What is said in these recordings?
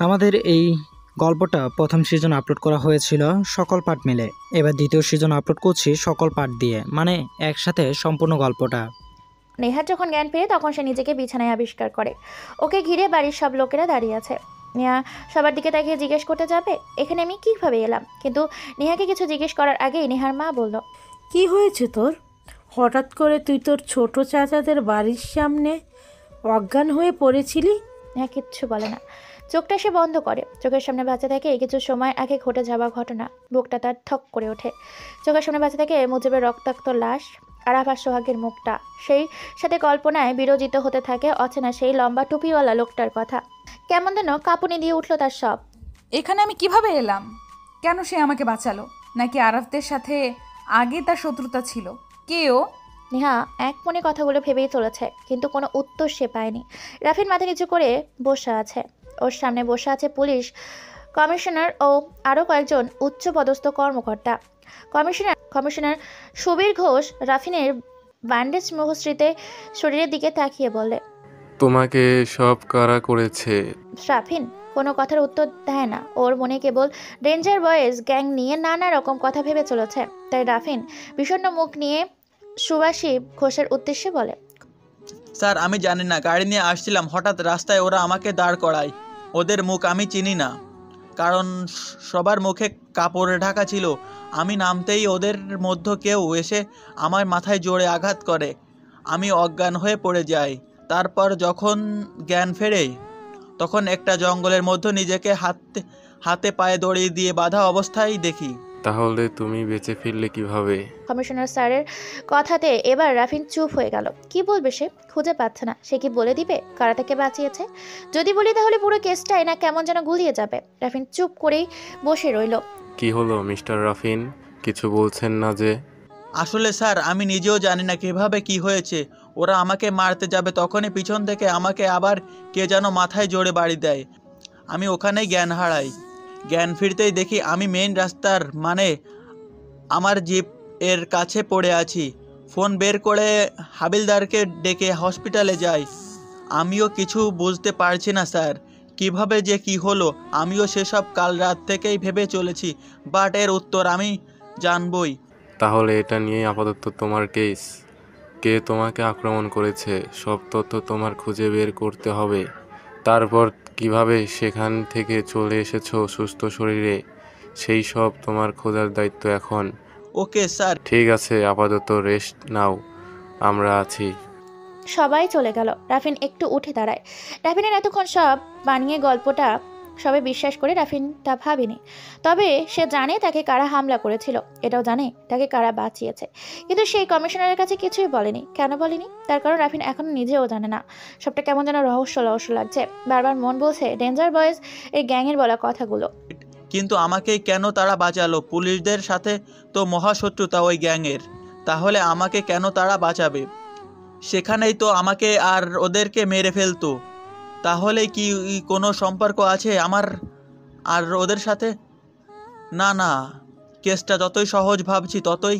আমাদের এই গল্পটা প্রথম সিজন আপলোড করা হয়েছিল সকল পার্ট মিলে। এবার দ্বিতীয় সিজন আপলোড করছি সকল পার্ট দিয়ে, মানে একসাথে সম্পূর্ণ গল্পটা। নেহার যখন জ্ঞান ফেরে তখন সে নিজেকে বিছানায় আবিষ্কার করে। ওকে ঘিরে বাড়ির সব লোকেরা দাঁড়িয়ে আছে। নেহা সবার দিকে তাকিয়ে জিজ্ঞেস করতে যাবে এখানে আমি কীভাবে এলাম, কিন্তু নেহাকে কিছু জিজ্ঞেস করার আগেই নেহার মা বলল, কি হয়েছে তোর? হঠাৎ করে তুই তোর ছোট চাচাদের বাড়ির সামনে অজ্ঞান হয়ে পড়েছিলি? নেহা কিচ্ছু বলে না, চোখটা সে বন্ধ করে। চোখের সামনে বাচ্চা থাকে কিছু সময় আগে ঘটে যাওয়া ঘটনা। বুকটা তার থক করে ওঠে। চোখের সামনে বাচ্চা থাকে মুজিবের রক্তাক্ত লাশ আর আফার সোহাগের মুখটা। সেই সাথে কল্পনায় বিরোচিত হতে থাকে অচেনা সেই লম্বা টুপিওয়ালা লোকটার কথা। কেমন যেন কাঁপুনি দিয়ে উঠল তার সব। এখানে আমি কিভাবে এলাম? কেন সে আমাকে বাঁচালো? নাকি আরাফদের সাথে আগে তার শত্রুতা ছিল? কে ও? নেহা এক মনে কথাগুলো ভেবেই চলেছে, কিন্তু কোনো উত্তর সে পায়নি। রাফিন মাথা নিচু করে বসে আছে। ওর সামনে বসে আছে পুলিশ কমিশনার ও আরও কয়েকজন উচ্চপদস্থ কর্মকর্তা। কমিশনার সুবীর ঘোষ রাফিনের ব্যান্ডেজ মুখশ্রীতে শরীরের দিকে তাকিয়ে বলে, তোমাকে সব কারা করেছে? রাফিন কোনো কথার উত্তর দেয় না। ওর মনে কেবল ডেঞ্জার বয়েজ গ্যাং নিয়ে নানা রকম কথা ভেবে চলেছে। তাই রাফিন বিষণ্ণ মুখ নিয়ে সুভাষী ঘোষের উদ্দেশ্যে বলে, স্যার আমি জানি না, গাড়ি নিয়ে আসছিলাম, হঠাৎ রাস্তায় ওরা আমাকে দাঁড় করায়। ওদের মুখ আমি চিনি না, কারণ সবার মুখে কাপড়ে ঢাকা ছিল। আমি নামতেই ওদের মধ্যে কেউ এসে আমার মাথায় জোরে আঘাত করে। আমি অজ্ঞান হয়ে পড়ে যাই। তারপর যখন জ্ঞান ফেরে তখন একটা জঙ্গলের মধ্যে নিজেকে হাতে পায়ে দড়ি দিয়ে বাঁধা অবস্থায় দেখি। তাহলে তুমি বেঁচে ফিরলে কিভাবে? কমিশনার স্যারের কথাতে এবার রাফিন চুপ হয়ে গেল। কি বলবে সে? খুঁজে পাচ্ছে না। সে কি বলে দিবে কারা তাকে বাঁচিয়েছে? যদি বলি তাহলে পুরো কেসটাই না কেমন যেন গুলিয়ে যাবে। রাফিন চুপ করেই বসে রইল। কি হলো মিস্টার রাফিন, কিছু বলছেন না যে? আসলে স্যার আমি নিজেও জানি না কিভাবে কি হয়েছে। ওরা আমাকে মারতে যাবে তখনই পিছন থেকে আমাকে আবার কে যেন মাথায় জোরে বাড়ি দেয়। আমি ওখানেই জ্ঞান হারাই। জ্ঞান ফিরতেই দেখি আমি মেইন রাস্তার মানে আমার জিপ এর কাছে পড়ে আছি। ফোন বের করে হাবিলদারকে ডেকে হসপিটালে যাই। আমিও কিছু বুঝতে পারছি না স্যার, কিভাবে যে কি হলো। আমিও সেসব কাল রাত থেকেই ভেবে চলেছি, বাট এর উত্তর আমি জানবই। তাহলে এটা নিয়ে আপাতত তোমার কেস। কে তোমাকে আক্রমণ করেছে সব তথ্য তোমার খুঁজে বের করতে হবে। তারপর কিভাবে সেখান থেকে চলে এসেছো সুস্থ শরীরে, সেই সব তোমার খোঁজার দায়িত্ব এখন। Okay sir. ঠিক আছে, আপাতত রেস্ট নাও, আমরা আছি। সবাই চলে গেল। রাফিন একটু উঠে দাঁড়ায়। রাফিনের এতক্ষণ সব বানিয়ে গল্পটা সবাই বিশ্বাস করে রাফিন তা ভাবেনি। তবে সে জানে তাকে কারা হামলা করেছিল, এটাও জানে তাকে কারা বাঁচিয়েছে। কিন্তু সেই কমিশনারের কাছে কিছুই বলেনি। কেন বলেনি? তার কারণ রাফিন এখন নিজেও জানে না। সবটা কেমন যেন রহস্য লাগছে। বারবার মন বলছে ডেঞ্জার বয়েজ এই গ্যাংয়ের বলা কথাগুলো। কিন্তু আমাকে কেন তারা বাঁচালো? পুলিশদের সাথে তো মহাশত্রুতা ওই গ্যাংয়ের। তাহলে আমাকে কেন তারা বাঁচাবে? সেখানেই তো আমাকে আর ওদেরকে মেরে ফেলতো। তাহলে কি কোনো সম্পর্ক আছে আমার আর ওদের সাথে? না না, কেসটা যতই সহজ ভাবছি ততই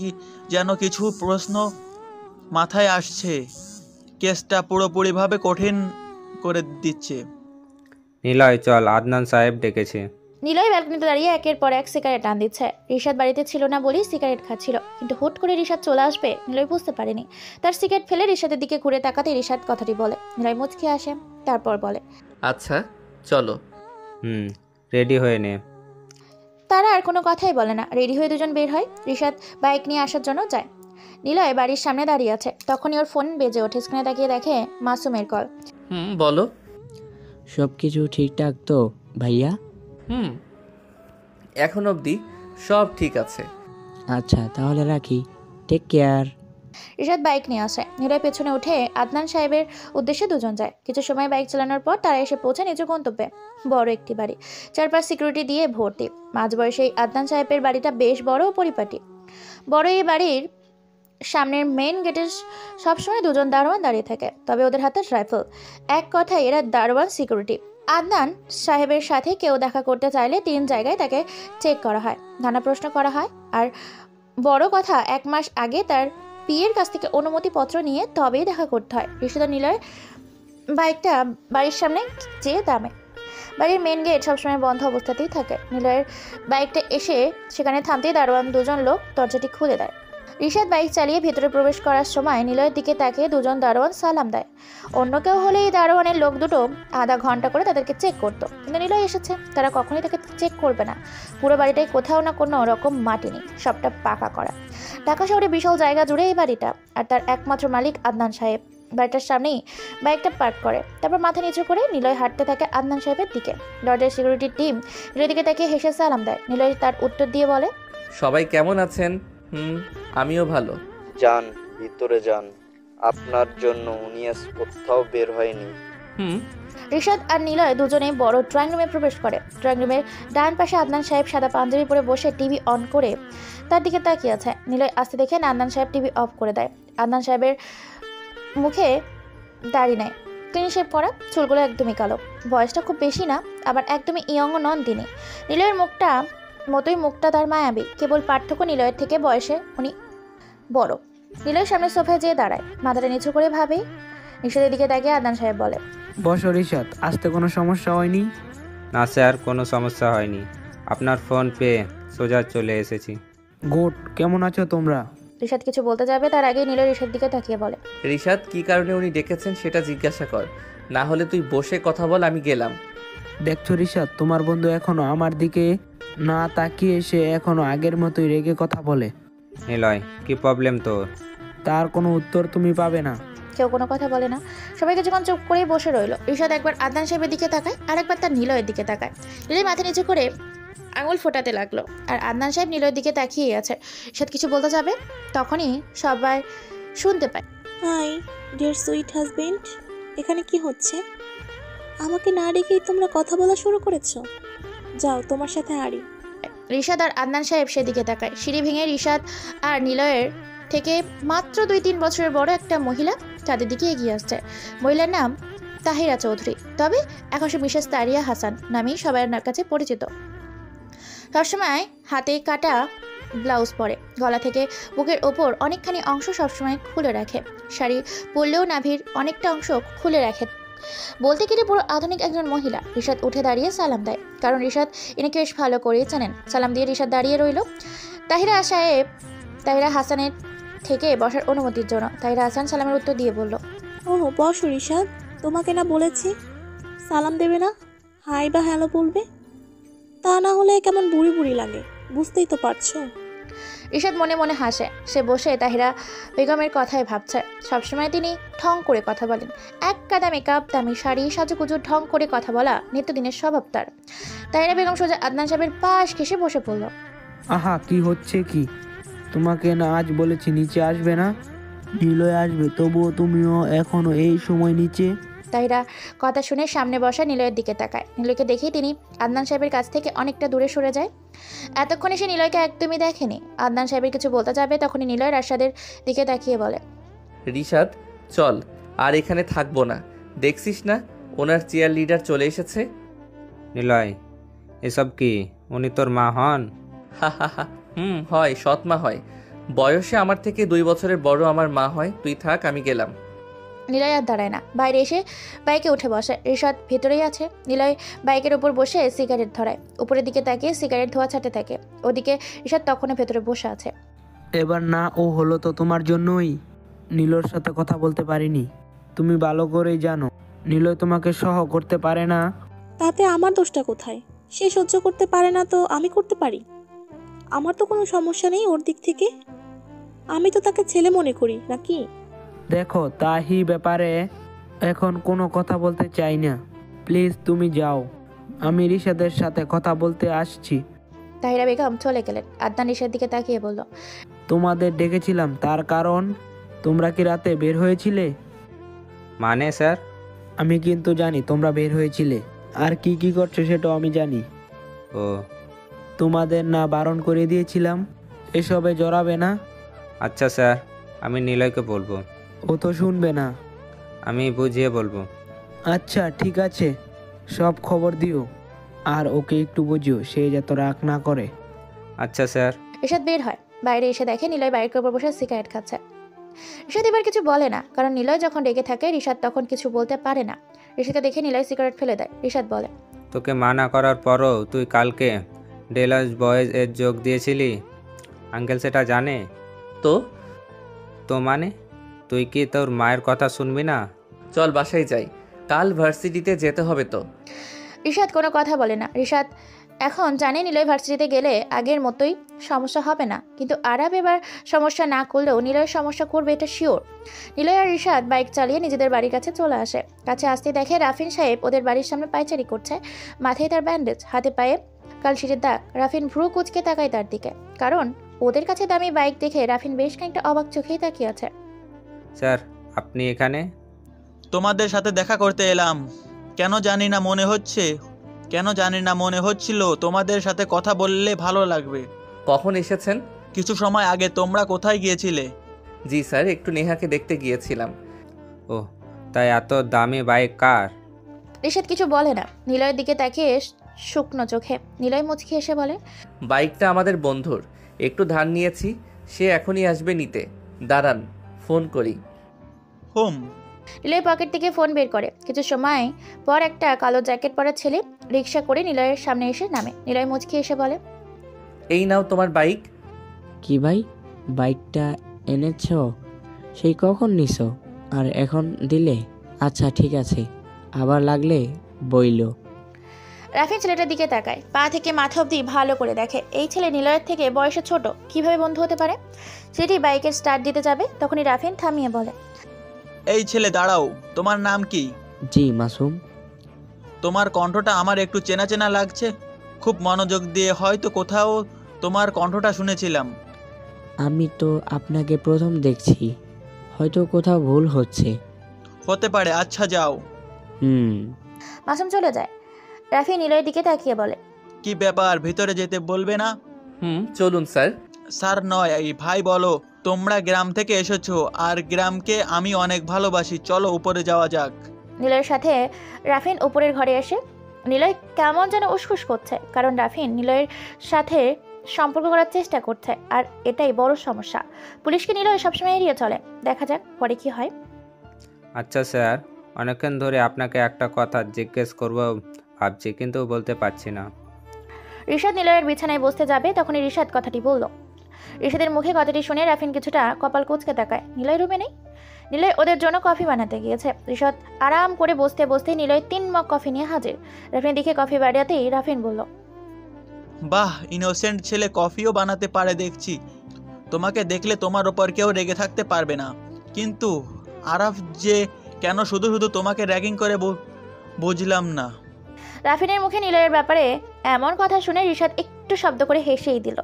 যেন কিছু প্রশ্ন মাথায় আসছে। কেসটা পুরোপুরিভাবে কঠিন করে দিচ্ছে। নিলয় চল, আদনান সাহেব ডেকেছে। নিলয় ব্যালকনিতে দাঁড়িয়ে একের পর এক সিগারেট টান দিচ্ছে। রিশাদ বাড়িতে ছিল না বলেই সিগারেট খাচ্ছিল, কিন্তু হুট করে রিশাদ চলে আসবে নিলয় বুঝতে পারেনি। তার সিগারেট ফেলে রিশাদের দিকে ঘুরে তাকাতে রিশাদ কথাটি বলে। নিলয় মুচকি আসে, তারপর বলে, আচ্ছা চলো। রেডি হয়ে নে। তারা আর কোনো কথাই বলে না। রেডি হয়ে দুজন বের হয়। রিশাদ বাইক নিয়ে আসার জন্য যায়। নিলয় বাড়ির সামনে দাঁড়িয়ে আছে। তখনই ওর ফোন বেজে ওঠে। স্ক্রিনে তাকিয়ে দেখে মাসুমের কল। বলো। সব কিছু ঠিকঠাক তো ভাইয়া? এখন অবধি সব ঠিক আছে। আচ্ছা তাহলে রাখি, টেক কেয়ার। রিশাদ বাইক নিয়ে আসে। নিলয় পেছনে উঠে আদনান সাহেবের উদ্দেশ্যে দুজন যায়। কিছু সময় বাইক চালানোর পর তারা এসে পৌঁছে নিজ গন্তব্যে। বড় একটি বাড়ি, চারপাশ সিকিউরিটি দিয়ে ভর্তি। মাঝবয়সী আদনান সাহেবের বাড়িটা বেশ বড় ও পরিপাটি। বড় এই বাড়ির সামনের মেইন গেটে সবসময় দুজন দারোয়ান দাঁড়িয়ে থাকে, তবে ওদের হাতে রাইফেল। এক কথায় এরা দারোয়ান সিকিউরিটি। আদনান সাহেবের সাথে কেউ দেখা করতে চাইলে 3 জায়গায় তাকে চেক করা হয়, নানা প্রশ্ন করা হয়। আর বড় কথা, 1 মাস আগে তার পিএর কাছ থেকে অনুমতিপত্র নিয়ে তবেই দেখা করতে হয়। ঋষিতা নিলয় বাইকটা বাড়ির সামনে যেয়ে দামে। বাড়ির মেন গেট সবসময় বন্ধ অবস্থাতেই থাকে। নিলয়ের বাইকটা এসে সেখানে থামতেই দারোয়ান দুজন লোক দরজাটি খুলে দেয়। রিশাদ বাইক চালিয়ে ভেতরে প্রবেশ করার সময় নিলয়ের দিকে তাকিয়ে দুজন দারোয়ান সালাম দেয়। অন্য কেউ হলে এই দারোয়ানের লোক দুটো আধা ঘন্টা করে তাদেরকে চেক করতো, কিন্তু নিলয় এসেছে, তারা কখনোই তাকে চেক করবে না। পুরো বাড়িটায় কোথাও না কোনো রকম মাটি নেই, সবটা পাকা করা। ঢাকা শহরে বিশাল জায়গা জুড়ে এই বাড়িটা, আর তার একমাত্র মালিক আদনান সাহেব। বাড়িটার সামনেই বাইকটা পার্ক করে, তারপর মাথা নিচু করে নিলয় হাঁটতে থাকে আদনান সাহেবের দিকে। দরজার সিকিউরিটি টিম নিলয়ের দিকে তাকিয়ে হেসে সালাম দেয়। নিলয় তার উত্তর দিয়ে বলে, সবাই কেমন আছেন? আমিও ভালো। যান, ভিতরে যান, আপনার জন্য উনি আজ কোথাও বের হয়নি। রিশাদ আর নিলয় দুজনেই বড় ড্রয়িং রুমে প্রবেশ করে। ড্রয়িং রুমের ডান পাশে আদনান সাহেব সাদা পাঞ্জাবি পরে বসে টিভি অন করে তার দিকে তাকিয়ে আছে। নিলয় আসতে দেখে আদনান সাহেব টিভি অফ করে দেয়। আদনান সাহেবের মুখে দাড়ি নেয়, ক্লিন শেভ করা, চুলগুলো একদমই কালো। বয়সটা খুব বেশি না, আবার একদমই ইয়ংও নন তিনি। নিলয়ের মুখটা তার মায়াবী, কেবল পার্থক্য নিলয়ের থেকে বয়সে উনি বড়। নিলয়ের সামনে সোফায় যেয়ে দাঁড়ায়, মাথাটা নিচু করে ভাবে। রিশাদের দিকে তাকিয়ে আদনান সাহেব বলে, বসো রিশাদ, আসতে কোনো সমস্যা হয়নি? না স্যার, কোনো সমস্যা হয়নি। আপনার ফোন পেয়ে সোজা চলে এসেছি। গুড, কেমন আছো তোমরা? রিশাদ কিছু বলতে যাবে তার আগে নিলয় রিশাদের দিকে তাকিয়ে বলে, রিশাদ, কি কারণে উনি ডেকেছেন সেটা জিজ্ঞাসা কর, না হলে তুই বসে কথা বল, আমি গেলাম। দেখছো রিশাদ, তোমার বন্ধু এখনো আমার দিকে না তাকিয়ে সে এখনো আগের মতোই রেগে কথা বলে। নিলয়, কি প্রবলেম তোর? তার কোনো উত্তর তুমি পাবে না। কেউ কোনো কথা বলে না, সবাই কিছুক্ষণ চুপ করেই বসে রইল। রিশাদ একবার আদনান সাহেবের দিকে তাকায়, আর একবার তার নিলয়ের দিকে তাকায়। নিলয় মাথা নিচু করে আঙুল ফোটাতে লাগলো, আর আদনান সাহেব নিলয়ের দিকে তাকিয়ে আছে। রিশাদ কিছু বলতে যাবে, তখনই সবাই শুনতে পায়, হাই ডিয়ার সুইট হাজবেন্ড, এখানে কি হচ্ছে? আমাকে না ডেকেই তোমরা কথা বলা শুরু করেছো? যাও, তোমার সাথে আড়ি। রিশাদ আর আদনান সাহেব সেদিকে তাকায়। সিঁড়ি ভেঙে রিশাদ আর নিলয়ের থেকে মাত্র 2-3 বছরের বড় একটা মহিলা তাদের দিকে এগিয়ে আসছে। মহিলার নাম তাহিরা চৌধুরী, তবে এখন সে মিসেস তারিয়া হাসান নামেই সবার কাছে পরিচিত। সবসময় হাতে কাটা ব্লাউজ পরে, গলা থেকে বুকের ওপর অনেকখানি অংশ সবসময় খুলে রাখে। শাড়ি পরলেও নাভির অনেকটা অংশ খুলে রাখে। বলতে গেলে পুরো আধুনিক একজন মহিলা। রিশাদ উঠে দাঁড়িয়ে সালাম দেয়, কারণ রিশাদ ইনাকে বেশ ভালো করেই জানেন। সালাম দিয়ে রিশাদ দাঁড়িয়ে রইল তাহিরা হাসানের থেকে বসার অনুমতির জন্য। তাহিরা হাসান সালামের উত্তর দিয়ে বলল, ও বসো রিশাদ, তোমাকে না বলেছি সালাম দেবে না, হাই বা হ্যালো বলবে? তা না হলে কেমন বুড়ি বুড়ি লাগে, বুঝতেই তো পারছো। রিশাদ মনে মনে হাসে। সে বসে তাহিরা বেগমের কথাই ভাবছে। সবসময় তিনি ঢং করে কথা বলেন। এক কাদা মেকআপ, দামি শাড়ি, সাজুগুজু ঢং করে কথা বলা নিত্যদিনের স্বভাব তার। তাহিরা বেগম সোজা আদনান সাহেবের পাশ ঘেঁষে বসে পড়ল। আহা, কি হচ্ছে কি? তোমাকে না আজ বলেছি নিচে আসবে না? নিলয় আসবে, তবুও তুমিও এখনো এই সময় নিচে? তাহিরা কথা শুনে সামনে বসা নিলয়ের দিকে তাকায়। নিলয়কে দেখেই তিনি আদনান সাহেবের কাছ থেকে অনেকটা দূরে সরে যায়। এতক্ষণে সে নিলয়কে একদমই দেখেনি। আদনান সাহেবের কিছু বলতে যাবে, তখনই নিলয় রাশাদের দিকে তাকিয়ে বলে, রিশাদ, চল, আর এখানে থাকবো না। দেখছিস না ওনার চেয়ার লিডার চলে এসেছে। নিলয়, এসব কি? উনি তোর মা হন? হয়, সৎ মা হয়। বয়সে আমার থেকে 2 বছরের বড় আমার মা হয়। তুই থাক, আমি গেলাম। নিলয় আর দাঁড়ায় না, বাইরে এসে বাইকে উঠে বসে। রিশাদ ভেতরেই আছে। নিলয় বাইকের উপর বসে সিগারেট ধরায়, উপরের দিকে তাকিয়ে সিগারেট ধোয়া ছাড়তে থাকে। ওদিকে রিশাদ তখনও ভেতরে বসে আছে। এবার না ও হলো তো তোমার জন্যই। নীলর সাথে কথা বলতে পারিনি, তুমি ভালো করেই জানো। নীলয় তোমাকে সহ করতে পারে না। তাতে আমার দোষটা কোথায়? সে সহ্য করতে পারে না তো আমি করতে পারি? আমার তো কোনো সমস্যা নেই ওর দিক থেকে। আমি তো তাকে ছেলে মনে করি নাকি? দেখো, তাহি ব্যাপারে এখন কোনো কথা বলতে চাই না। প্লিজ তুমি যাও, আমি রিশাদের সাথে কথা বলতে আসছি। তাহিরা বেগম চলে গেলেন। আদনান রিশাদের দিকে তাকিয়ে বলল, তোমাদের ডেকেছিলাম তার কারণ, তোমরা কি রাতে বের হয়েছিলে? মানে স্যার? আমি কিন্তু জানি তোমরা বের হয়েছিলে, আর কি কি করছো সেটাও আমি জানি। ও, তোমাদের না বারণ করে দিয়েছিলাম এসবে জড়াবে না? আচ্ছা স্যার, আমি নিলয়কে বলবো। ও তো শুনবে না। আমি বুঝিয়ে বলবো। আচ্ছা ঠিক আছে, সব খবর দিও, আর ওকে একটু বুঝিও সে যাতে রাগ না করে। আচ্ছা স্যার। রিশাদ বের হয়। বাইরে এসে দেখে নিলয় বাইকের উপর বসে সিগারেট খাচ্ছে। রিশাদ এবার কিছু বলে না, কারণ নিলয় যখন রেগে থাকে রিশাদ তখন কিছু বলতে পারে না। রিশাদকে দেখে নিলয় সিগারেট ফেলে দেয়। রিশাদ বলে, তোকে মানা করার পরও তুই কালকে ডেলাস বয়েজ এর যোগ দিয়েছিলি। আঙ্কেল সেটা জানে। তো তো মানে তুই কি তোর মায়ের কথা শুনবি না? চল বাসায় যাই, কাল ভার্সিটিতে যেতে হবে তো। রিশাদ কোনো কথা বলে না। রিশাদ এখন জানে নিলয় ভার্সিটিতে গেলে আগের মতোই সমস্যা হবে না, কিন্তু আরাব এবার সমস্যা না করলেও নিলয়ের সমস্যা করবে এটা শিওর। নিলয় আর রিশাদ বাইক চালিয়ে নিজেদের বাড়ির কাছে চলে আসে। কাছে আসতে দেখে রাফিন সাহেব ওদের বাড়ির সামনে পায়চারি করছে। মাথায় তার ব্যান্ডেজ, হাতে পায়ে কালশিটের দাগ। রাফিন ভ্রু কুচকে তাকায় তার দিকে, কারণ ওদের কাছে দামি বাইক দেখে রাফিন বেশ খানিকটা অবাক চোখেই তাকিয়ে আছে। স্যার আপনি এখানে? তোমাদের সাথে দেখা করতে এলাম। কেন জানি না মনে হচ্ছিল তোমাদের সাথে কথা বললে ভালো লাগবে। কখন এসেছেন? কিছু সময় আগে। তোমরা কোথায় গিয়েছিলে? জি স্যার, একটু নেহাকে দেখতে গিয়েছিলাম। ও তাই এত দামি বাইক কার? রিশাদ কিছু বলে না, নিলয়ের দিকে তাকিয়ে শুকনো চোখে। নিলয় মুচকি এসে বলে, বাইকটা আমাদের বন্ধুর, একটু ধার নিয়েছি, সে এখনই আসবে নিতে। দাঁড়ান ফোন করি। হোম। নিলয় পকেট থেকে ফোন বের করে। কিছু সময় পর একটা কালো জ্যাকেট পরা ছেলে রিক্সা করে নিলয়ের সামনে এসে নামে। নিলয় মুচকি এসে বলে, এই নাও তোমার বাইক। কি ভাই, বাইকটা এনেছ? সেই কখন নিছো আর এখন দিলে? আচ্ছা ঠিক আছে, আবার লাগলে বইলো। রাফিন ছেলেটার দিকে তাকায়, পা থেকে মাথা অবধি ভালো করে দেখে। এই ছেলে নিলয়ের থেকে বয়সে ছোট, কিভাবে বন্ধু হতে পারে? সেটি বাইকের স্টার্ট দিতে যাবে, তখনই রাফিন থামিয়ে বলে, এই ছেলে দাঁড়াও, তোমার নাম কি? জি মাসুম। তোমার কণ্ঠটা আমার একটু চেনা চেনা লাগছে। খুব মনোযোগ দিয়ে হয়তো কোথাও তোমার কণ্ঠটা শুনেছিলাম। আমি তো আপনাকে প্রথম দেখছি, হয়তো কোথাও ভুল হচ্ছে। হতে পারে, আচ্ছা যাও। মাসুম চলে যায়। রাফি নিলয়ের দিকে তাকিয়ে বলে, কি ব্যাপার, ভিতরে যেতে বলবে না? চলুন স্যার। স্যার নয়, এই ভাই বলো। তোমরা গ্রাম থেকে এসেছো, আর গ্রামকে আমি অনেক ভালোবাসি। চলো উপরে যাওয়া যাক। নিলয়ের সাথে রাফিন উপরের ঘরে এসে নিলয় কেমন যেন উসখুস করছে, কারণ রাফিন নিলয়ের সাথে সম্পর্ক করার চেষ্টা করছে, আর এটাই বড় সমস্যা। পুলিশকে নিলয় সবসময় এড়িয়ে চলে। দেখা যাক পরে কি হয়। আচ্ছা স্যার, অনেকক্ষণ ধরে আপনাকে একটা কথা জিজ্ঞেস করব ভাবছি, কিন্তু বলতে পারছি না। রিশাদ নিলয়ের বিছানায় বসতে যাবে, তখনই রিশাদ কথাটি বলল। রিশাদের মুখে কথাটি শুনে রাফিন কিছুটা কপাল কুঁচকে তাকায়। নিলয় রুমে নেই। নিলয় ওদের জন্য কফি বানাতে গিয়েছে। রিশাদ আরাম করে বসতে বসতে নিলয় 3 মগ কফি নিয়ে হাজির। রাফিন দেখে কফি বাড়াতেই রাফিন বলল, বাহ, ইনোসেন্ট ছেলে কফিও বানাতে পারে দেখছি। তোমাকে দেখলে তোমার ওপর কেউ রেগে থাকতে পারবে না। কিন্তু আরাফ যে কেন শুধু শুধু তোমাকে র্যাগিং করে বুঝলাম না। রাফিনের মুখে নিলয়ের ব্যাপারে এমন কথা শুনে রিশাদ একটু শব্দ করে হেসেই দিল।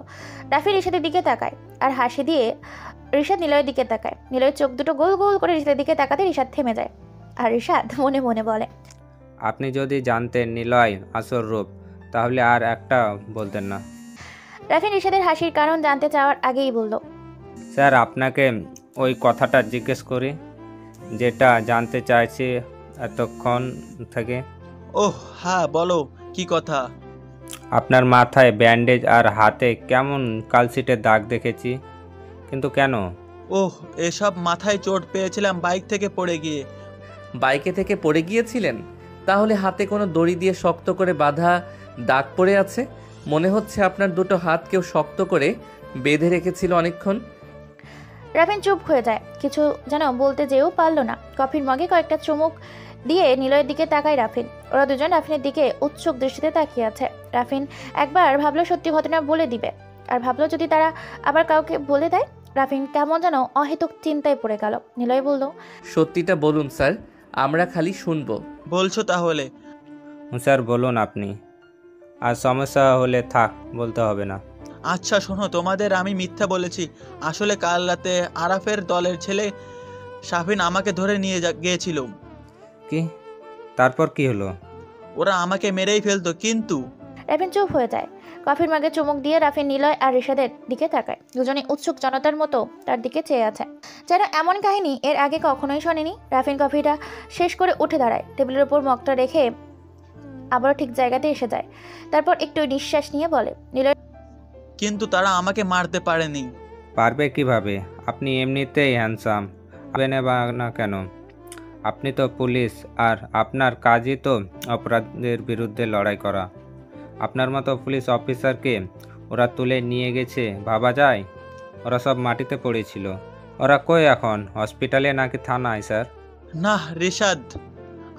রাফি রিশাদের দিকে তাকায়, আর হাসি দিয়ে রিশাদ নিলয়ের দিকে তাকায়। নিলয়ের চোখ দুটো গোল গোল করে রিশাদের দিকে তাকাতে রিশাদ থেমে যায়, আর রিশাদ মনে মনে বলে, আপনি যদি জানতেন নিলয় আসল রূপ, তাহলে আর একটা বলতেন না। রাফিন রিশাদের হাসির কারণ জানতে চাওয়ার আগেই বলল, স্যার আপনাকে ওই কথাটা জিজ্ঞেস করি, যেটা জানতে চাইছি এতক্ষণ থেকে। ওহ হ্যাঁ, বলো কি কথা? আপনার মাথায় ব্যান্ডেজ আর হাতে কেমন কালশিটের দাগ দেখেছি, কিন্তু কেন? ওহ, এসব মাথায় চোট পেয়েছিলাম বাইক থেকে পড়ে গিয়ে। বাইকে থেকে পড়ে গিয়েছিলেন? তাহলে হাতে কোনো দড়ি দিয়ে শক্ত করে বাঁধা দাগ পড়ে আছে। মনে হচ্ছে আপনার দুটো হাত কেউ শক্ত করে বেঁধে রেখেছিল অনেকক্ষণ। রাফিন চুপ হয়ে যায়, কিছু যেন বলতে যেও পারল না। কফির মগে কয়েকটা চুমুক দিয়ে নিলয়ের দিকে তাকায় রাফিন। ওরা দুজন রাফিনের দিকে উৎসুক দৃষ্টিতে তাকিয়ে আছে। রাফিন একবার ভাবলো সত্যি ঘটনা বলে দিবে, আর ভাবলো যদি তারা আবার কাউকে বলে দেয়। রাফিন কেমন যেন অহেতুক চিন্তায় পড়ে গেল। নিলয় বলল, সত্যিটা বলুন স্যার, আমরা খালি শুনবো। বলছো তাহলে? স্যার বলুন আপনি, আর সমস্যা হলে থাক, বলতে হবে না। আচ্ছা শোনো, তোমাদের আমি মিথ্যা বলেছি। আসলে কাল রাতে আরাফের দলের ছেলে শাফিন আমাকে ধরে নিয়ে গিয়েছিল। কি? তারপর কি হলো? ওরা আমাকে মেরেই ফেলতো, কিন্তু রাফিন চুপ হয়ে যায়। কফির মাগে চুমুক দিয়ে রাফিন নিলয় আর রিশাদের দিকে তাকায়। দুজনে উৎসুক জনতার মতো তার দিকে চেয়ে আছে, যেন এমন কাহিনী এর আগে কখনোই শোনেনি। রাফিন কফিটা শেষ করে উঠে দাঁড়ায়, টেবিলের উপর মগটা রেখে আবারও ঠিক জায়গাতে এসে যায়। তারপর একটু নিঃশ্বাস নিয়ে বলে, নিলয়, কিন্তু তারা আমাকে মারতে পারেনি। পারবে কিভাবে? আপনি এমনিতেই হ্যান্ডসাম, পারবে বা না কেন? আপনি তো পুলিশ, আর আপনার কাজই তো অপরাধের বিরুদ্ধে লড়াই করা। আপনার মতো পুলিশ অফিসারকে ওরা তুলে নিয়ে গেছে ভাবা যায়? ওরা সব মাটিতে পড়েছিল। ওরা কই এখন? হসপিটালে নাকি থানায় স্যার? না রিশাদ,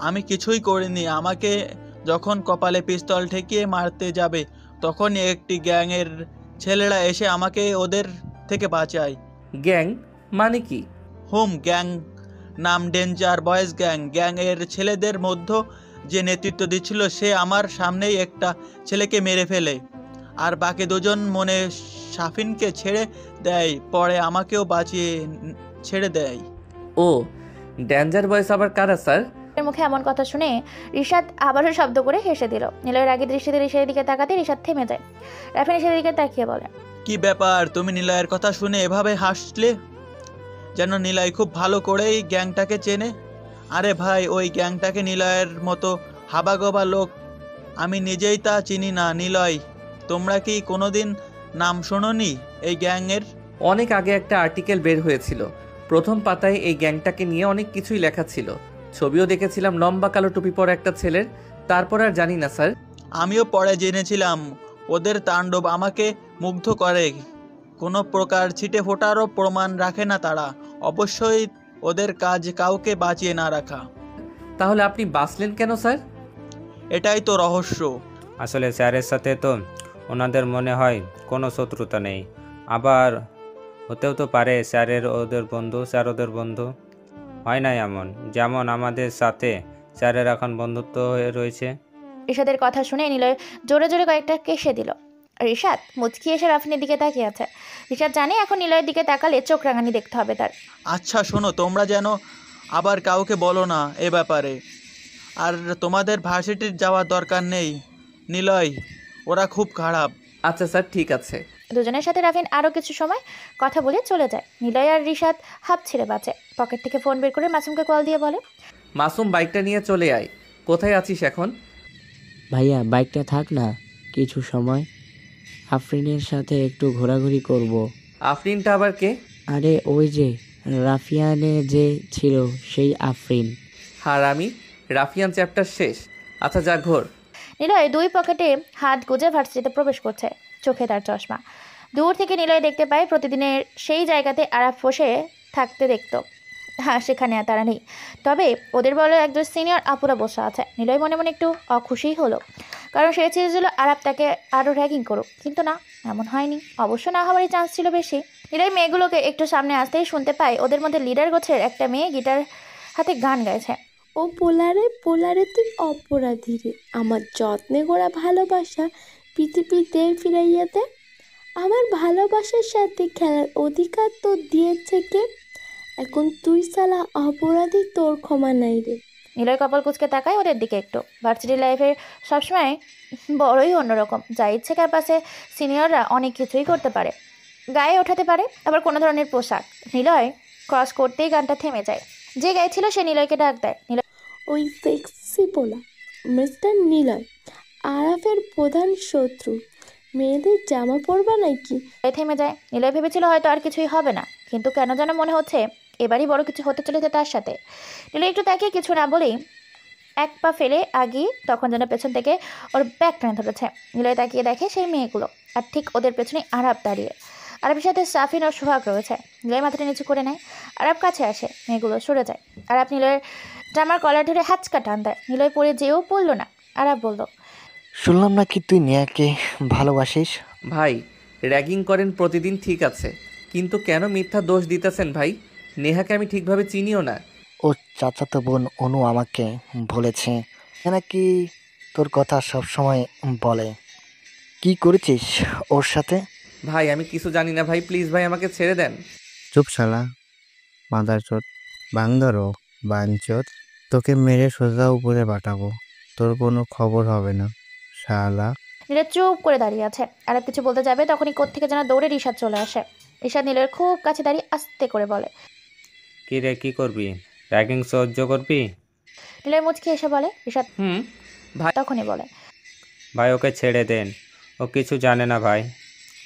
আমি কিছুই করিনি। আমাকে যখন কপালে পিস্তল ঠেকিয়ে মারতে যাবে তখনই একটি গ্যাংয়ের ছেলেরা এসে আমাকে ওদের থেকে বাঁচায়। গ্যাং মানে কি? গ্যাং নাম ডেঞ্জার বয়েজ গ্যাং। গ্যাংয়ের ছেলেদের মধ্যে যে নেতৃত্ব দিচ্ছিল সে আমার সামনেই একটা ছেলেকে মেরে ফেলে, আর বাকি দুজন মনে শাফিনকে ছেড়ে দেয়, পরে আমাকেও বাঁচিয়ে ছেড়ে দেয়। ও, ডেঞ্জার বয়েস আবার কারা স্যার? এর মুখে এমন কথা শুনে রিশাদ আবারও শব্দ করে হেসে দিল। নিলয়ের আগে দৃষ্টিতে রিশাদের দিকে তাকাতে রিশাদ থেমে যায়। রাফিন রিশাদের দিকে তাকিয়ে বলে, কি ব্যাপার, তুমি নিলয়ের কথা শুনে এভাবে হাসলে? যেন নিলয় খুব ভালো করেই গ্যাংটাকে চেনে। আরে ভাই, ওই গ্যাংটাকে নিলয়ের মতো হাবাগোবা লোক আমি নিজেই তা চিনি না। নিলয়, তোমরা কি কোনোদিন নাম শোনোনি এই গ্যাংয়ের? অনেক আগে একটা আর্টিকেল বের হয়েছিল, প্রথম পাতায় এই গ্যাংটাকে নিয়ে অনেক কিছুই লেখা ছিল। ছবিও দেখেছিলাম লম্বা কালো টুপি পরা একটা ছেলের। তারপর আর জানি না স্যার। আমিও পরে জেনেছিলাম। ওদের তাণ্ডব আমাকে মুগ্ধ করে। কোনো প্রকার ছিটে ফোটারও প্রমাণ রাখে না তারা। অবশ্যই ওদের কাজ কাউকে বাঁচিয়ে না রাখা। তাহলে আপনি বাঁচলেন কেন স্যার? এটাই তো রহস্য। আসলে স্যারের সাথে তো ওনাদের মনে হয় কোনো শত্রুতা নেই। আবার হতেও তো পারে স্যারের ওদের বন্ধু, স্যার ওদের বন্ধু। হয় না এমন? যেমন আমাদের সাথে স্যারের এখন বন্ধুত্ব হয়ে রয়েছে। রিশাদের কথা শুনে নিলয় জোরে জোরে কয়েকটা কেশে দিল। রিশাদ মুচকি এসে রাফিনের দিকে তাকিয়ে আছে। রিশাদ জানে এখন নিলয়ের দিকে তাকালে চোখ রাঙানি দেখতে হবে তার। আচ্ছা শোনো, তোমরা যেন আবার কাউকে বলো না এ ব্যাপারে। আর তোমাদের ভার্সিটির যাওয়ার দরকার নেই নিলয়, ওরা খুব খারাপ। আচ্ছা স্যার, ঠিক আছে। দুজনের সাথে রাফিন আরও কিছু সময় কথা বলে চলে যায়। নিলয় আর রিশাদ হাঁপ ছেড়ে বাঁচে। পকেট থেকে ফোন বের করে মাসুমকে কল দিয়ে বলে, মাসুম, বাইকটা নিয়ে চলে আয়। কোথায় আছিস এখন? ভাইয়া বাইকটা থাক না কিছু সময়, আফরিনের সাথে একটু ঘোরাঘুরি করব। আফরিনটা আবার কে? আরে ওই যে রাফিয়ানে যে ছিল সেই আফরিন। হারামি, রাফিয়ান চ্যাপ্টার শেষ। আচ্ছা যা, ঘোর। নিলয় দুই পকেটে হাত গুজে ভার্সিটিতে প্রবেশ করছে। চোখে তার চশমা। দূর থেকে নিলয় দেখতে পায় প্রতিদিনের সেই জায়গাতে আরাফ বসে থাকতে দেখত। হ্যাঁ, সেখানে আর তারা নেই। তবে ওদের বলে একজন সিনিয়র আপুরা বসে আছে। নিলয় মনে মনে একটু অখুশিই হলো, কারণ সে চেয়েছিল আরাফ তাকে আরও র্যাগিং করুক, কিন্তু না, এমন হয়নি। অবশ্য না হওয়ারই চান্স ছিল বেশি। নিলয় মেয়েগুলোকে একটু সামনে আসতেই শুনতে পায় ওদের মধ্যে লিডার গোছের একটা মেয়ে গিটার হাতে গান গাইছে। ও পোলারে পোলারে তুই অপরাধী রে, আমার যত্নে গোড়া ভালোবাসা পৃথিবীতে ফিরাইয়া দে। আমার ভালোবাসার সাথে খেলার অধিকার তোর দিয়েছে কে? এখন তুই সালা অপরাধী, তোর ক্ষমা নাই রে। নিলয় কপাল কুচকে তাকায় ওদের দিকে একটু। ভার্সিটি লাইফের সবসময় বড়ই অন্যরকম। যা ইচ্ছে ক্যাম্পাসে সিনিয়ররা অনেক কিছুই করতে পারে, গায়ে ওঠাতে পারে, আবার কোনো ধরনের পোশাক। নিলয় ক্রস করতেই গানটা থেমে যায়। যে গাইছিল সে নিলয়কে ডাক দেয়। নিলয় ওই সেক্সি পোলা মিস্টার নিলয়, আরাফের প্রধান শত্রু। মেয়েদের জামা পরবা নাকি? থেমে যায়। নিলয় ভেবেছিল হয়তো আর কিছুই হবে না, কিন্তু কেন যেন মনে হচ্ছে এবারই বড় কিছু হতে চলেছে তার সাথে। নিলয় একটু তাকিয়ে কিছু না বলেই এক পা ফেলে আগিয়ে, তখন যেন পেছন থেকে ওর ব্যাগ টেনে ধরেছে। নিলয় তাকিয়ে দেখে সেই মেয়েগুলো, আর ঠিক ওদের পেছনে আরাব দাঁড়িয়ে। আরবের সাথে সাফিন ও সোহাগ রয়েছে। নিলয় মাথাটা নিচু করে নেয়। আরব কাছে আসে, মেয়েগুলো সরে যায়। আরব নিলয়ের জামার কলার ধরে হাঁচকা টান দেয়। নিলয় পড়ে যেও পড়লো না। আরব বলল, শুনলাম নাকি তুই নেহাকে ভালোবাসিস? ভাই, র্যাগিং করেন প্রতিদিন ঠিক আছে, কিন্তু কেন মিথ্যা দোষ দিতেছেন ভাই? নেহাকে আমি ঠিকভাবে চিনিও না। ও চাচাতো বোন অনু আমাকে বলেছে নাকি তোর কথা সব সময় বলে। কি করেছিস ওর সাথে? ভাই আমি কিছু জানি না ভাই, প্লিজ ভাই আমাকে ছেড়ে দেন। চুপ শালা, মাদারচোদ, বাংদারো, বাঞ্চোদ, তোকে মেরে সোজা উপরে পাঠাবো, তোর কোনো খবর হবে না শালা। নিলয় চুপ করে দাঁড়িয়ে আছে। আরব কিছু বলতে যাবে তখনই কোত্থেকে যেন দৌড়ে রিশাদ চলে আসে। রিশাদ নিলয়ের খুব কাছে দাঁড়িয়ে আস্তে করে বলে, কি রে, কি করবি? র্যাগিং সহ্য করবি? নিলয় মুচকি এসে বলে, রিশাদ ভাই তখনই বলে, ভাই ওকে ছেড়ে দেন, ও কিছু জানে না ভাই।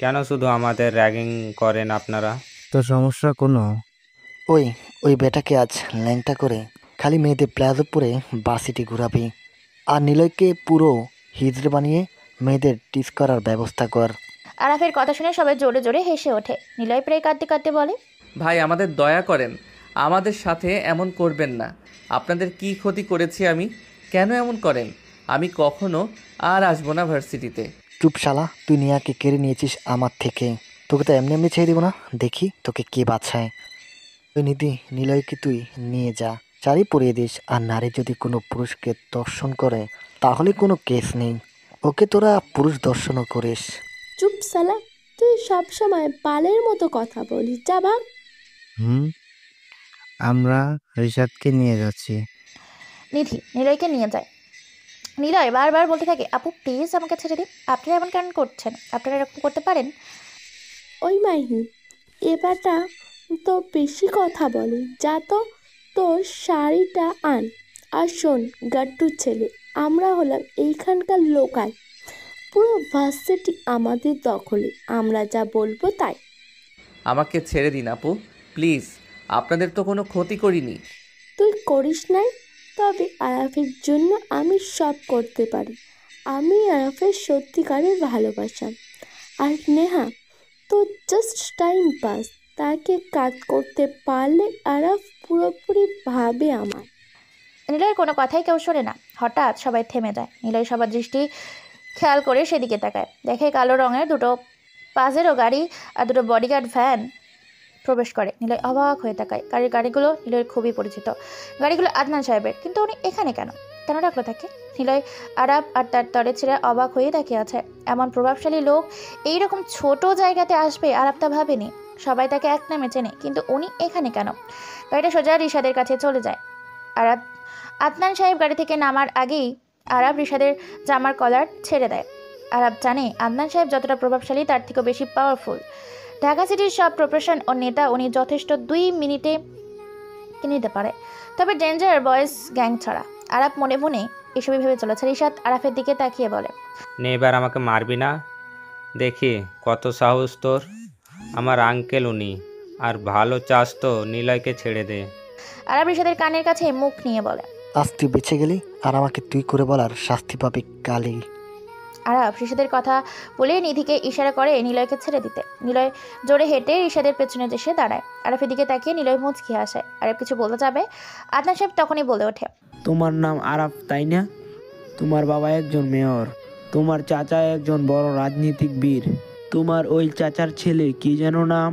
কেন শুধু আমাদের র্যাগিং করেন আপনারা? তো সমস্যা কোনো? ওই বেটাকে আজ ল্যাংটা করে খালি মেয়েদের প্লাজো পরে বাসিটি ঘুরাবি, আর নিলয়কে পুরো হিজড়ে বানিয়ে মেয়েদের টিস করার ব্যবস্থা কর। আরাফের কথা শুনে সবাই জোরে জোরে হেসে ওঠে। নিলয় প্রায় কাঁদতে কাঁদতে বলে, ভাই আমাদের দয়া করেন, আমাদের সাথে এমন করবেন না। আপনাদের কি ক্ষতি করেছি আমি? কেন এমন করেন? আমি কখনো আর আসবো না ভার্সিটিতে। চুপ শালা, তুই নিয়াকে কেড়ে নিয়েছিস আমার থেকে, তোকে তো এমনি এমনি ছেড়ে দিব না, দেখি তোকে কে বাছায়। তুই নিধি, নিলয়কে তুই নিয়ে যা, চারি পরিয়ে দিস, আর নারী যদি কোনো পুরুষকে দর্শন করে তাহলে কোনো কেস নেই, ওকে তোরা পুরুষ দর্শনও করিস। চুপ শালা, তুই সবসময় বালের মতো কথা বলিস, যা ভাগ। আমরা রিশাদকে নিয়ে যাচ্ছি। নিধি নিলয়কে নিয়ে যায়। নিলয় বারবার বলতে থাকে, আপু প্লিজ আমাকে ছেড়ে দিন, আপনারা এমন কেন করছেন, আপনারা এরকম করতে পারেন। ওই মাহি, এবারটা তো বেশি কথা বলে, যা তো তোর শাড়িটা আন। আর শোন গাট্টুর ছেলে, আমরা হলাম এইখানকার লোকাল, পুরো ভার্সিটি আমাদের দখলে, আমরা যা বলবো তাই। আমাকে ছেড়ে দিন আপু প্লিজ, আপনাদের তো কোনো ক্ষতি করিনি। তুই করিস নাই, তবে আরাফের জন্য আমি সব করতে পারি। আমি আরাফের সত্যিকারের ভালোবাসা। আর নেহা তো জাস্ট টাইম পাস, তাকে কাজ করতে পারলে আরাফ পুরোপুরি ভাবে আমার। নিলয়ের কোনো কথাই কেউ শোনে না। হঠাৎ সবাই থেমে যায়। নিলয় সবার দৃষ্টি খেয়াল করে সেদিকে তাকায়, দেখে কালো রঙের দুটো পাজেরো গাড়ি আর দুটো বডিগার্ড ভ্যান প্রবেশ করে। নিলয় অবাক হয়ে তাকায়। গাড়িগুলো নিলয়ের খুবই পরিচিত। গাড়িগুলো আদনান সাহেবের, কিন্তু উনি এখানে কেন ডাকলো তাকে? নিলয় আরাব আর তার তরে ছেড়ে অবাক হয়ে তাকিয়ে আছে। এমন প্রভাবশালী লোক এইরকম ছোট জায়গাতে আসবে আরাব তা ভাবেনি। সবাই তাকে এক নামে চেনে, কিন্তু উনি এখানে কেন? গাড়িটা সোজা রিশাদের কাছে চলে যায়। আদনান সাহেব গাড়ি থেকে নামার আগেই আরাব রিশাদের জামার কলার ছেড়ে দেয়। আরাব জানে আদনান সাহেব যতটা প্রভাবশালী তার থেকেও বেশি পাওয়ারফুল। ঢাকা সিটির সব প্রফেশন ও নেতা উনি যথেষ্ট 2 মিনিটে কিনে নিতে পারে, তবে ডেঞ্জার বয়েজ গ্যাং ছাড়া। আরাব মনে মনে এসবই ভেবে চলেছে। রিশাদ আরাফের দিকে তাকিয়ে বলে, নে এবার আমাকে মারবি না? দেখি কত সাহস তোর। আমার আঙ্কেল উনি, আর ভালো চাস তো নিলয়কে ছেড়ে দে। আরাব রিশাদের কানের কাছে মুখ নিয়ে বলে, আজ তুই বেঁচে গেলি আর আমাকে তুই করে বলার শাস্তি পাবি কালই। আরাব রিশাদের কথা বলে নিধিকে ইশারা করে নিলয়কে ছেড়ে দিতে। নিলয় জোরে হেঁটে রিশাদের পেছনে এসে দাঁড়ায়। আরাফের দিকে তাকিয়ে নিলয় মুচকি আসে। আরাব কিছু বলতে যাবে, আদনান সাহেব তখনই বলে ওঠে, তোমার নাম আরাফ তাই না? তোমার বাবা একজন মেয়র, তোমার চাচা একজন বড় রাজনীতিক বীর, তোমার ওই চাচার ছেলে কি যেন নাম?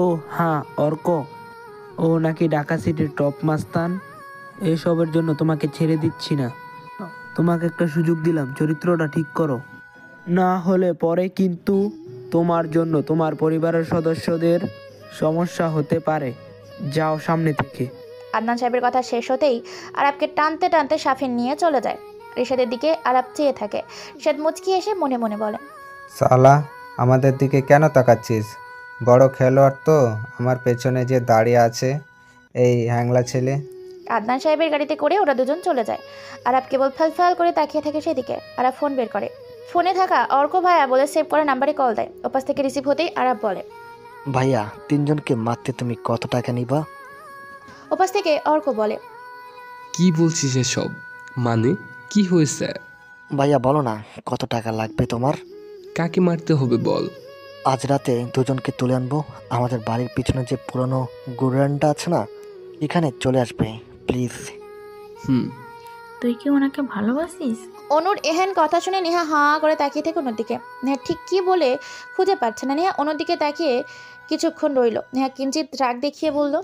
ও হ্যাঁ, অর্ক। ও নাকি ঢাকা সিটির টপ মাস্তান। এসবের জন্য তোমাকে ছেড়ে দিচ্ছি না। তোমাকে একটা সুযোগ দিলাম, চরিত্রটা ঠিক করো, না হলে পরে কিন্তু তোমার জন্য তোমার পরিবারের সদস্যদের সমস্যা হতে পারে। যাও সামনে থেকে। আদনান সাহেবের কথা শেষ হতেই আরাবকে টানতে টানতে সাফিন নিয়ে চলে যায়। রিশাদের দিকে আরাব চেয়ে থাকে। রিশাদ মুচকি এসে মনে মনে বলে, সালা, আমাদের দিকে কেন তাকাচ্ছিস? বড় খেলোয়াড় তো আমার পেছনে যে দাঁড়িয়ে আছে এই হ্যাংলা ছেলে। আদনান সাহেবের গাড়িতে করে ওরা দুজন চলে যায়। আরাব কেবল ফাল করে তাকিয়ে থাকে সেদিকে। আরাব ফোন বের করে, ফোনে থাকা অর্ক ভাইয়া বলে সেভ করা নাম্বারে কল দেয়। ওপাশ থেকে রিসিভ হতেই আরাব বলে, ভাইয়া, 3 জনকে মারতে তুমি কত টাকা নিবা? ওপাশ থেকে অর্ক বলে, কি বলছিস এসব? মানে কি হয়েছে? ভাইয়া বলো না, কত টাকা লাগবে তোমার? কাকে মারতে হবে বল। আজ রাতে 2 জনকে তুলে আনবো। আমাদের বাড়ির পিছনে যে পুরনো গুড়ানটা আছে না, এখানে চলে আসবে প্লিজ। তুই কি ওনাকে ভালোবাসিস? অনুর এহেন কথা শুনে নেহা হাঁ করে তাকিয়ে থেকে অনুর দিকে। নেহা ঠিক কি বলে খুঁজে পাচ্ছে না। নেহা অনুর দিকে তাকিয়ে কিছুক্ষণ রইল। নেহা কিঞ্চিত রাগ দেখিয়ে বলল,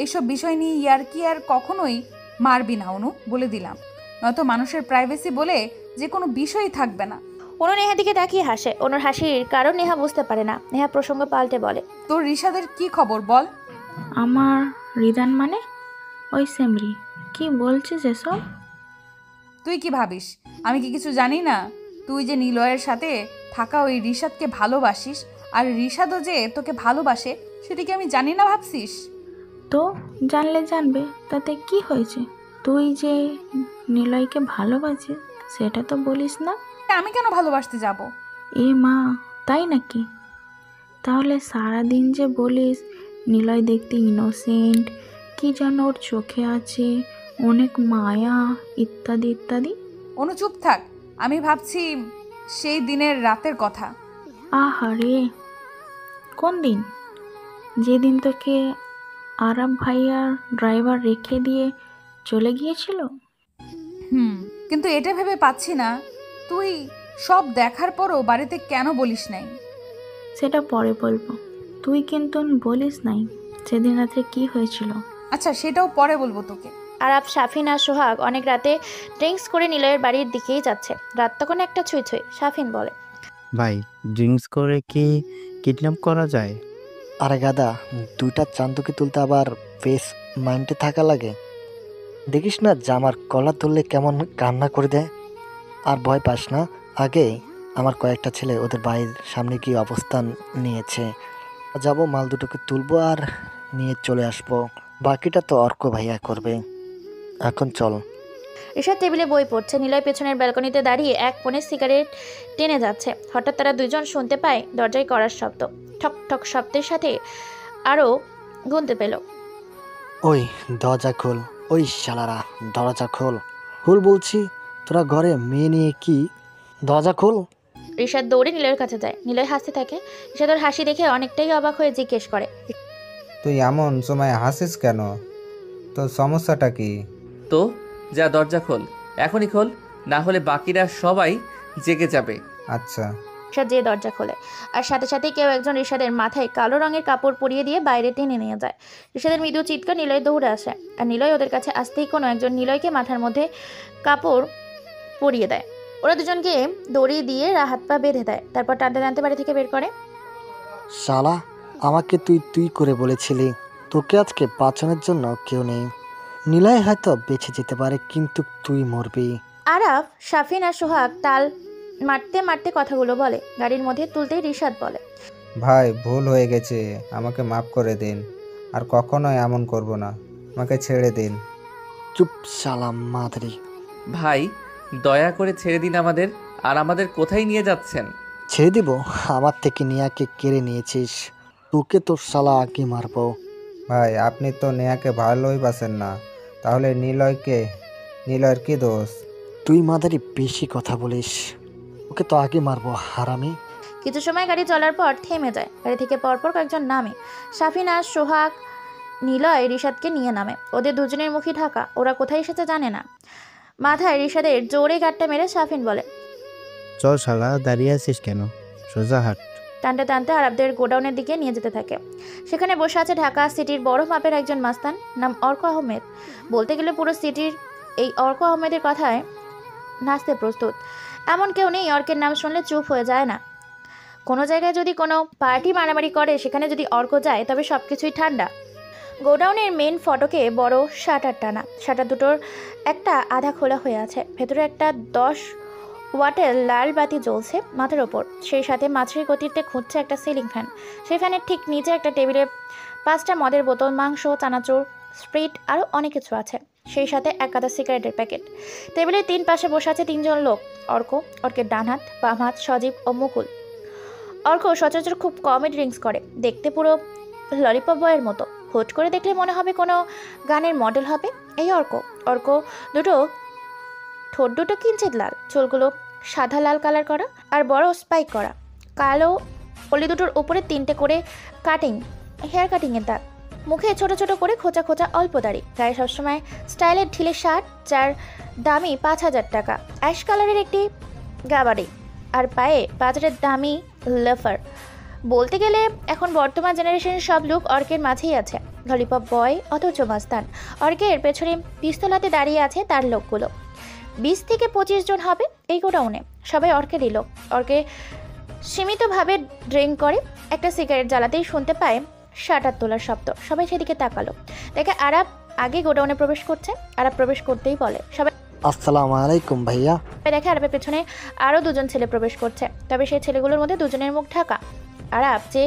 এইসব বিষয় নিয়ে ইয়ার্কি আর কখনোই মারবি না অনু, বলে দিলাম, নয়তো মানুষের প্রাইভেসি বলে যে কোনো বিষয়ই থাকবে না। অনু নেহার দিকে তাকিয়ে হাসে। অনুর হাসির কারণ নেহা বুঝতে পারে না। নেহা প্রসঙ্গ পাল্টে বলে, তোর রিশাদের কি খবর বল। আমার রিদান মানে ওই সেমরি, কি বলছিস এসব? তুই কি ভাবিস আমি কি কিছু জানি না? তুই যে নিলয়ের সাথে থাকা ওই রিশাদকে ভালোবাসিস, আর রিশাদও যে তোকে ভালোবাসে, সেটা কি আমি জানি না ভাবছিস? তো জানলে জানবে, তাতে কি হয়েছে? তুই যে নিলয়কে ভালোবাসিস সেটা তো বলিস না। আমি কেন ভালোবাসতে যাব? এ মা, তাই নাকি? তাহলে সারাদিন যে বলিস নিলয় দেখতে ইনোসেন্ট, কি যেন ওর চোখে আছে অনেক মায়া, ইত্যাদি ইত্যাদি। অনু চুপ থাক, আমি ভাবছি সেই দিনের রাতের কথা। আহারে, কোন দিন? যেদিন তোকে আরাব ভাইয়ার ড্রাইভার রেখে দিয়ে চলে গিয়েছিল? কিন্তু এটা ভেবে পাচ্ছি না তুই সব দেখার পরও বাড়িতে কেন বলিস নাই। সেটা পরে বলবো, তুই কিন্তু বলিস নাই সেদিন রাত্রে কি হয়েছিল। আচ্ছা, সেটাও পরে বলবো তোকে। আরাব, শাফিন আর সোহাগ অনেক রাতে ড্রিঙ্কস করে নিলয়ের বাড়ির দিকেই যাচ্ছে। রাত তখন একটা ছুঁই ছুঁই। শাফিন বলে, ভাই ড্রিঙ্কস করে কি কিডন্যাপ করা যায়? আরে গাদা, দুইটা চান্দুকে তুলতে আবার ফেস মাইন্ডে থাকা লাগে। দেখিস না জামার কলার ধরলে কেমন কান্না করে দেয়। আর ভয় পাস না, আগে আমার কয়েকটা ছেলে ওদের বাড়ির সামনে কি অবস্থান নিয়েছে। যাব, মাল দুটোকে তুলবো আর নিয়ে চলে আসবো। বাকিটা তো অর্ক ভাইয়া করবে। এখন চল। ঋষাদ টেবিলে বই পড়ছে। নিলয় পেছনের ব্যালকনিতে দাঁড়িয়ে এক কোণে সিগারেট টেনে যাচ্ছে। হঠাৎ তারা দুজন শুনতে পায় দরজায় করার শব্দ। ঠক ঠক শব্দের সাথে আরও গুনতে পেল। ওই দরজা খোল, ওই শালারা দরজা খোল, খোল বলছি। তোরা ঘরে মেয়ে নিয়ে কি? দরজা খোল। ঋষাদ দৌড়ে নিলয়ের কাছে যায়। নিলয় হাসতে থাকে। ঋষাদ ওর হাসি দেখে অনেকটাই অবাক হয়ে জিজ্ঞেস করে, তুই এমন সময় হাসিস কেন? তোর সমস্যাটা কি? তো যা, দরজা খোল, এখনই খোল, না হলে বাকিরা সবাই জেগে যাবে। আচ্ছা। ঋষাদ যে দরজা খোলে, আর সাথে সাথে কেউ একজন ঋষাদের মাথায় কালো রঙের কাপড় পরিয়ে দিয়ে বাইরে টেনে নিয়ে যায়। ঋষাদের মৃদু চিৎকার নিলয় দৌড়ে আসে। আর নিলয় ওদের কাছে আসতেই কোনো একজন নিলয়কে মাথার মধ্যে কাপড় পরিয়ে দেয়। ওরা দুজনকে দড়ি দিয়ে হাত পা বেঁধে দেয়। তারপর টানতে টানতে বাড়ি থেকে বের করে। শালা, আমাকে তুই তুই করে বলেছিলি। তোকে আজকে বাঁচানোর জন্য কেউ নেই। নিলয় হয়তো বেঁচে যেতে পারে, কিন্তু তুই মরবি। আরাফ, শাফিন আর সোহাগ তাল মারতে মারতে কথাগুলো বলে। গাড়ির মধ্যে তুলতেই ঋষাদ বলে, ভাই ভুল হয়ে গেছে, আমাকে মাফ করে দিন। আর কখনোই এমন করব না, আমাকে ছেড়ে দিন। চুপ শালা মাদারি। ভাই দয়া করে ছেড়ে দিন আমাদের। আর আমাদের কোথায় নিয়ে যাচ্ছেন? ছেড়ে দিব? আমার থেকে নিয়াকে কেড়ে নিয়েছিস, তোকে তোর শালা আগে মারবো। ভাই আপনি তো নেহাকে ভালোই বাসেন না, তাহলে নিলয়ের কি দোষ? তুই মাদারি বেশি কথা বলিস, ওকে তো আগে মারবো হারামি। কিছু সময় গাড়ি চলার পর থেমে যায়। গাড়ি থেকে পরপর কয়েকজন নামে। শাফিন আর সোহাগ নিলয় ঋষাদকে নিয়ে নামে। ওদের দুজনের মুখই ঢাকা, ওরা কোথায় এসেছে জানে না। মাথায় ঋষাদের জোরে গাঁটটা মেরে শাফিন বলে, চল শালা, দাঁড়িয়ে আছিস কেন? সোজা হাট। টানতে টানতে আরবদের গোডাউনের দিকে নিয়ে যেতে থাকে। সেখানে বসে আছে ঢাকা সিটির বড় মাপের একজন মাস্তান, নাম অর্ক আহমেদ। বলতে গেলে পুরো সিটির এই অর্ক আহমেদের কথায় নাচতে প্রস্তুত। এমন কেউ নেই অর্কের নাম শুনলে চুপ হয়ে যায় না। কোনো জায়গায় যদি কোনো পার্টি মারামারি করে, সেখানে যদি অর্ক যায় তবে সব কিছুই ঠান্ডা। গোডাউনের মেন ফটকে বড় শাটার টানা। শাটার দুটোর একটা আধা খোলা হয়ে আছে। ভেতরে একটা 10 ওয়াটের লাল বাতি জ্বলছে মাথার ওপর। সেই সাথে মাছের গতিতে ঘুরছে একটা সিলিং ফ্যান। সেই ফ্যানের ঠিক নিচে একটা টেবিলে 5টা মদের বোতল, মাংস, চানাচুর, স্প্রিট আরও অনেক কিছু আছে। সেই সাথে এক গাদা সিগারেটের প্যাকেট। টেবিলের 3 পাশে বসে আছে 3 জন লোক। অর্কের ডান হাত, বাম হাত সজীব ও মুকুল। অর্ক সচরাচর খুব কমই ড্রিঙ্কস করে, দেখতে পুরো ললিপপ বয়ের মতো। হুট করে দেখলে মনে হবে কোনো গানের মডেল হবে এই অর্ক দুটো ঠোঁট দুটো কিঞ্চিত লাল, চুলগুলো সাদা লাল কালার করা আর বড় স্পাইক করা। কালো পলি দুটোর উপরে 3টে করে হেয়ার কাটিংয়ের দাগ। মুখে ছোট ছোট করে খোঁচা খোঁচা অল্প দাড়ি। গায়ে সবসময় স্টাইলের ঢিলে শার্ট, যার দামি 5,000 টাকা। অ্যাশ কালারের একটি গাবারি, আর পায়ে বাজারের দামি লোফার। বলতে গেলে এখন বর্তমান জেনারেশনের সব লুক অর্কের মাঝেই আছে। ললিপপ বয় অথচ মাস্তান। অর্কের পেছনে পিস্তল হাতে দাঁড়িয়ে আছে তার লোকগুলো। 20 থেকে 25 জন হবে এই গোডাউনে। সবাই অর্কেরই লোক। অর্কে সীমিতভাবে ড্রিঙ্ক করে। একটা সিগারেট জ্বালাতেই শুনতে পায় শাটার তোলার শব্দ। সবাই সেদিকে তাকালো। দেখে আরাব আগে গোডাউনে প্রবেশ করছে। আরাব প্রবেশ করতেই বলে, সবাই আসসালামু আলাইকুম ভাইয়া। দেখে আরাবের পেছনে আরও 2 জন ছেলে প্রবেশ করছে। তবে সেই ছেলেগুলোর মধ্যে 2 জনের মুখ ঢাকা। আরাব যে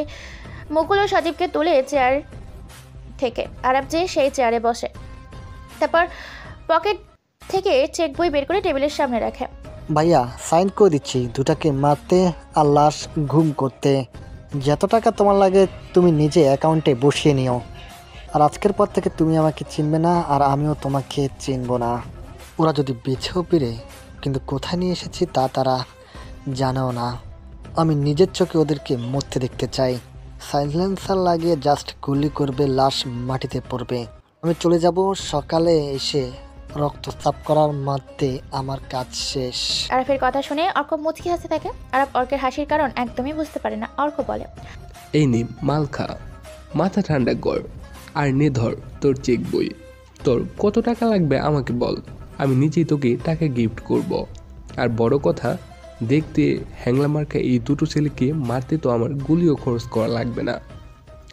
মুকুল ও সজীবকে তুলে চেয়ার থেকে আরাব যে সেই চেয়ারে বসে। তারপর পকেট থেকে চেক বই বের করে টেবিলের সামনে রাখে। ভাইয়া সাইন করে দিচ্ছি দুটাকে মারতে আর লাশ ঘুম করতে। যত টাকা তোমার লাগে তুমি নিজে অ্যাকাউন্টে বসিয়ে নিও। আর আজকের পর থেকে তুমি আমাকে চিনবে না আর আমিও তোমাকে চিনব না। ওরা যদি বেছেও পেরে কিন্তু কোথায় নিয়ে এসেছি তা তারা জানেও না। আমি নিজের চোখে ওদেরকে মরতে দেখতে চাই। সাইলেন্সার লাগিয়ে জাস্ট গুলি করবে, লাশ মাটিতে পড়বে। আমি চলে যাব, সকালে এসে রক্ত সাফ করার মধ্যে আমার কাজ শেষ। আরাফের কথা শুনে অর্ক মুচকি হাসতে থাকে। আরাফ অর্কের হাসির কারণ একদমই বুঝতে পারে না। অর্ক বলে, এই নে মাল খা, মাথা ঠান্ডা কর, আর নে ধর তোর চেক বই। তোর কত টাকা লাগবে আমাকে বল, আমি নিজেই তোকে টাকা গিফট করব। আর বড় কথা, দেখতে হ্যাংলা মার্কা এই দুটো ছেলেকে মারতে তো আমার গুলিও খরচ করা লাগবে না।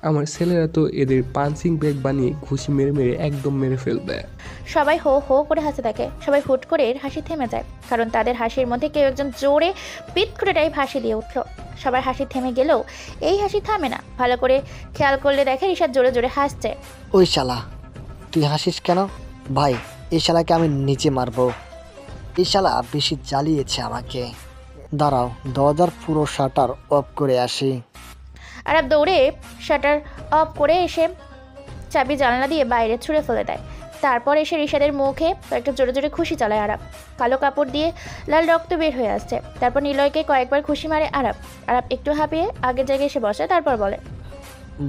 আমার ছেলেরা তো এদের পাঞ্চিং ব্যাগ বানিয়ে ঘুষি মেরে মেরে একদম মেরে ফেলবে। সবাই হো হো করে হাসতে থাকে। সবাই হুট করে হাসি থেমে যায়, কারণ তাদের হাসির মধ্যে কেউ একজন জোরে পিট করে টাইপ হাসি দিয়ে উঠল। সবার হাসি থেমে গেলেও এই হাসি থামে না। ভালো করে খেয়াল করলে দেখে রিশাদ জোরে জোরে হাসছে। ওই শালা, তুই হাসিস কেন? ভাই, এই শালাকে আমি নিচে মারবো। এই শালা বেশি জ্বালিয়েছে আমাকে। দাঁড়াও, দরজার পুরো শাটার অফ করে আসি। আরাফ দৌড়ে শাটার অফ করে এসে চাবি জানলা দিয়ে বাইরে ছুঁড়ে ফেলে দেয়। তারপর এসে রিশাদের মুখে একটা জোরে জোরে খুশি চালায় আরাফ। কালো কাপড় দিয়ে লাল রক্ত বের হয়ে আসছে। তারপর নিলয়কে কয়েকবার খুশি মারে আরাফ। আরাফ একটু হাঁপিয়ে আগের জায়গায় এসে বসে। তারপর বলে,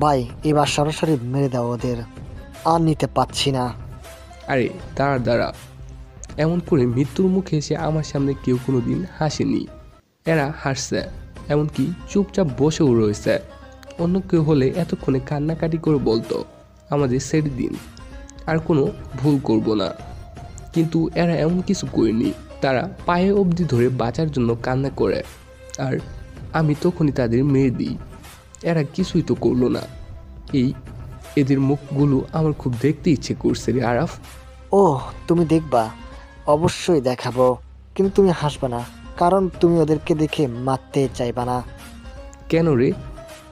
ভাই এবার সরাসরি মেরে দাও ওদের, আর নিতে পারছি না। আরে দাঁড়া দাঁড়া, এমন করে মৃত্যুর মুখে এসে আমার সামনে কেউ কোনো দিন হাসেনি। এরা হাসছে, এমনকি চুপচাপ বসেও রয়েছে। অন্য কেউ হলে এতক্ষণে কান্নাকাটি করে বলতো আমাদের ছেড়ে দিন, আর কোনো ভুল করব না। কিন্তু এরা এমন কিছু করেনি। তারা পায়ে অবধি ধরে বাঁচার জন্য কান্না করে, আর আমি তখনই তাদের মেরে দিই। এরা কিছুই তো করলো না। এদের মুখগুলো আমার খুব দেখতে ইচ্ছে করছে রে আরাফ। ও, তুমি দেখবা? অবশ্যই দেখাবো, কিন্তু তুমি হাসবে না, কারণ তুমি ওদেরকে দেখে মারতে চাইবা না। কেন রে?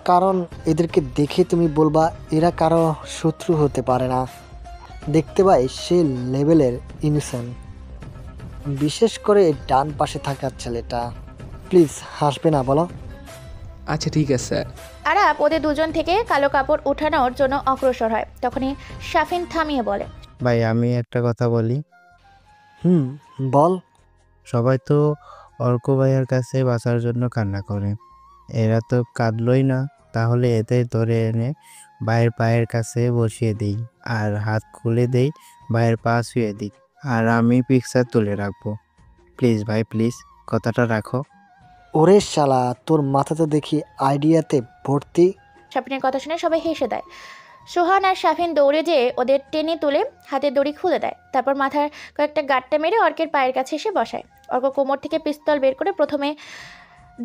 কারণ এদেরকে দেখে তুমি বলবা এরা কারো শত্রু হতে পারে না। দেখতে পাই সে লেভেলের ইনোসেন্ট, বিশেষ করে ডান পাশে থাকা ছেলেটা। প্লিজ হাসবে না বলো? আচ্ছা ঠিক আছে। আরাফ ওদের দুজন থেকে কালো কাপড় উঠানোর জন্য অগ্রসর হয়। তখনই শাফিন থামিয়ে বলে, ভাই আমি একটা কথা বলি। বল। সবাই তো অর্ক ভাইয়ের কাছে বাঁচার জন্য কান্না করে, এরা তো কাঁদলই না। তাহলে এদের ধরে এনে ভাইয়ের পায়ের কাছে বসিয়ে দিই, আর হাত খুলে দেই, ভাইয়ের পা শুয়ে দিই, আর আমি পিকচার তুলে রাখবো। প্লিজ ভাই, প্লিজ কথাটা রাখো। ওরে শালা, তোর মাথা তো দেখি আইডিয়াতে ভর্তি। শাফিনের কথা শুনে সবাই হেসে দেয়। সোহান আর শাফিন দৌড়ে যেয়ে ওদের টেনে তুলে হাতের দড়ি খুলে দেয়। তারপর মাথার কয়েকটা গাঁটটা মেরে অর্কের পায়ের কাছে এসে বসায়। অর্ক কোমর থেকে পিস্তল বের করে প্রথমে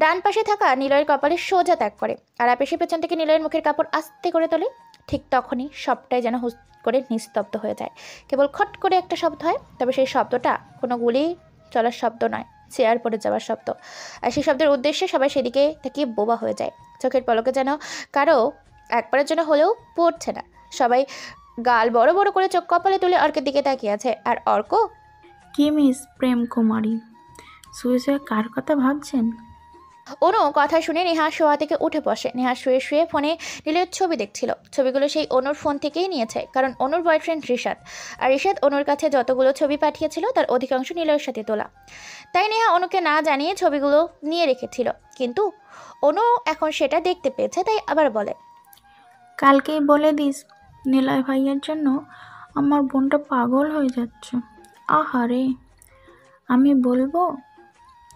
ডান পাশে থাকা নিলয়ের কপালে সোজা ত্যাগ করে। আর এসে পেছন থেকে নিলয়ের মুখের কাপড় আস্তে করে তোলে। ঠিক তখনই সবটাই যেন হুস করে নিস্তব্ধ হয়ে যায়। কেবল খট করে একটা শব্দ হয়, তবে সেই শব্দটা কোনো গুলি চলার শব্দ নয়, চেয়ার পড়ে যাওয়ার শব্দ। আর সেই শব্দের উদ্দেশ্যে সবাই সেদিকে তাকিয়ে বোবা হয়ে যায়। চোখের পলকে যেন কারো একবারের জন্য হলেও পড়ছে না। সবাই গাল বড় বড় করে চোখ কপালে তুলে অর্কের দিকে তাকিয়ে আছে। আর অর্ক, কি মিস প্রেম কুমারী, শুয়ে শুয়ে কার কথা ভাবছেন? অনু কথা শুনে নেহা শোয়া থেকে উঠে বসে। নেহা শুয়ে শুয়ে ফোনে নিলয়ের ছবি দেখছিল। ছবিগুলো সেই অনুর ফোন থেকেই নিয়েছে, কারণ অনুর বয়ফ্রেন্ড রিশাদ। আর রিশাদ অনুর কাছে যতগুলো ছবি পাঠিয়েছিল তার অধিকাংশ নিলয়ের সাথে তোলা। তাই নেহা অনুকে না জানিয়ে ছবিগুলো নিয়ে রেখেছিল। কিন্তু অনু এখন সেটা দেখতে পেয়েছে, তাই আবার বলে, কালকেই বলে দিস, নিলয় ভাইয়ের জন্য আমার বোনটা পাগল হয়ে যাচ্ছে। আহারে, আমি বলবো?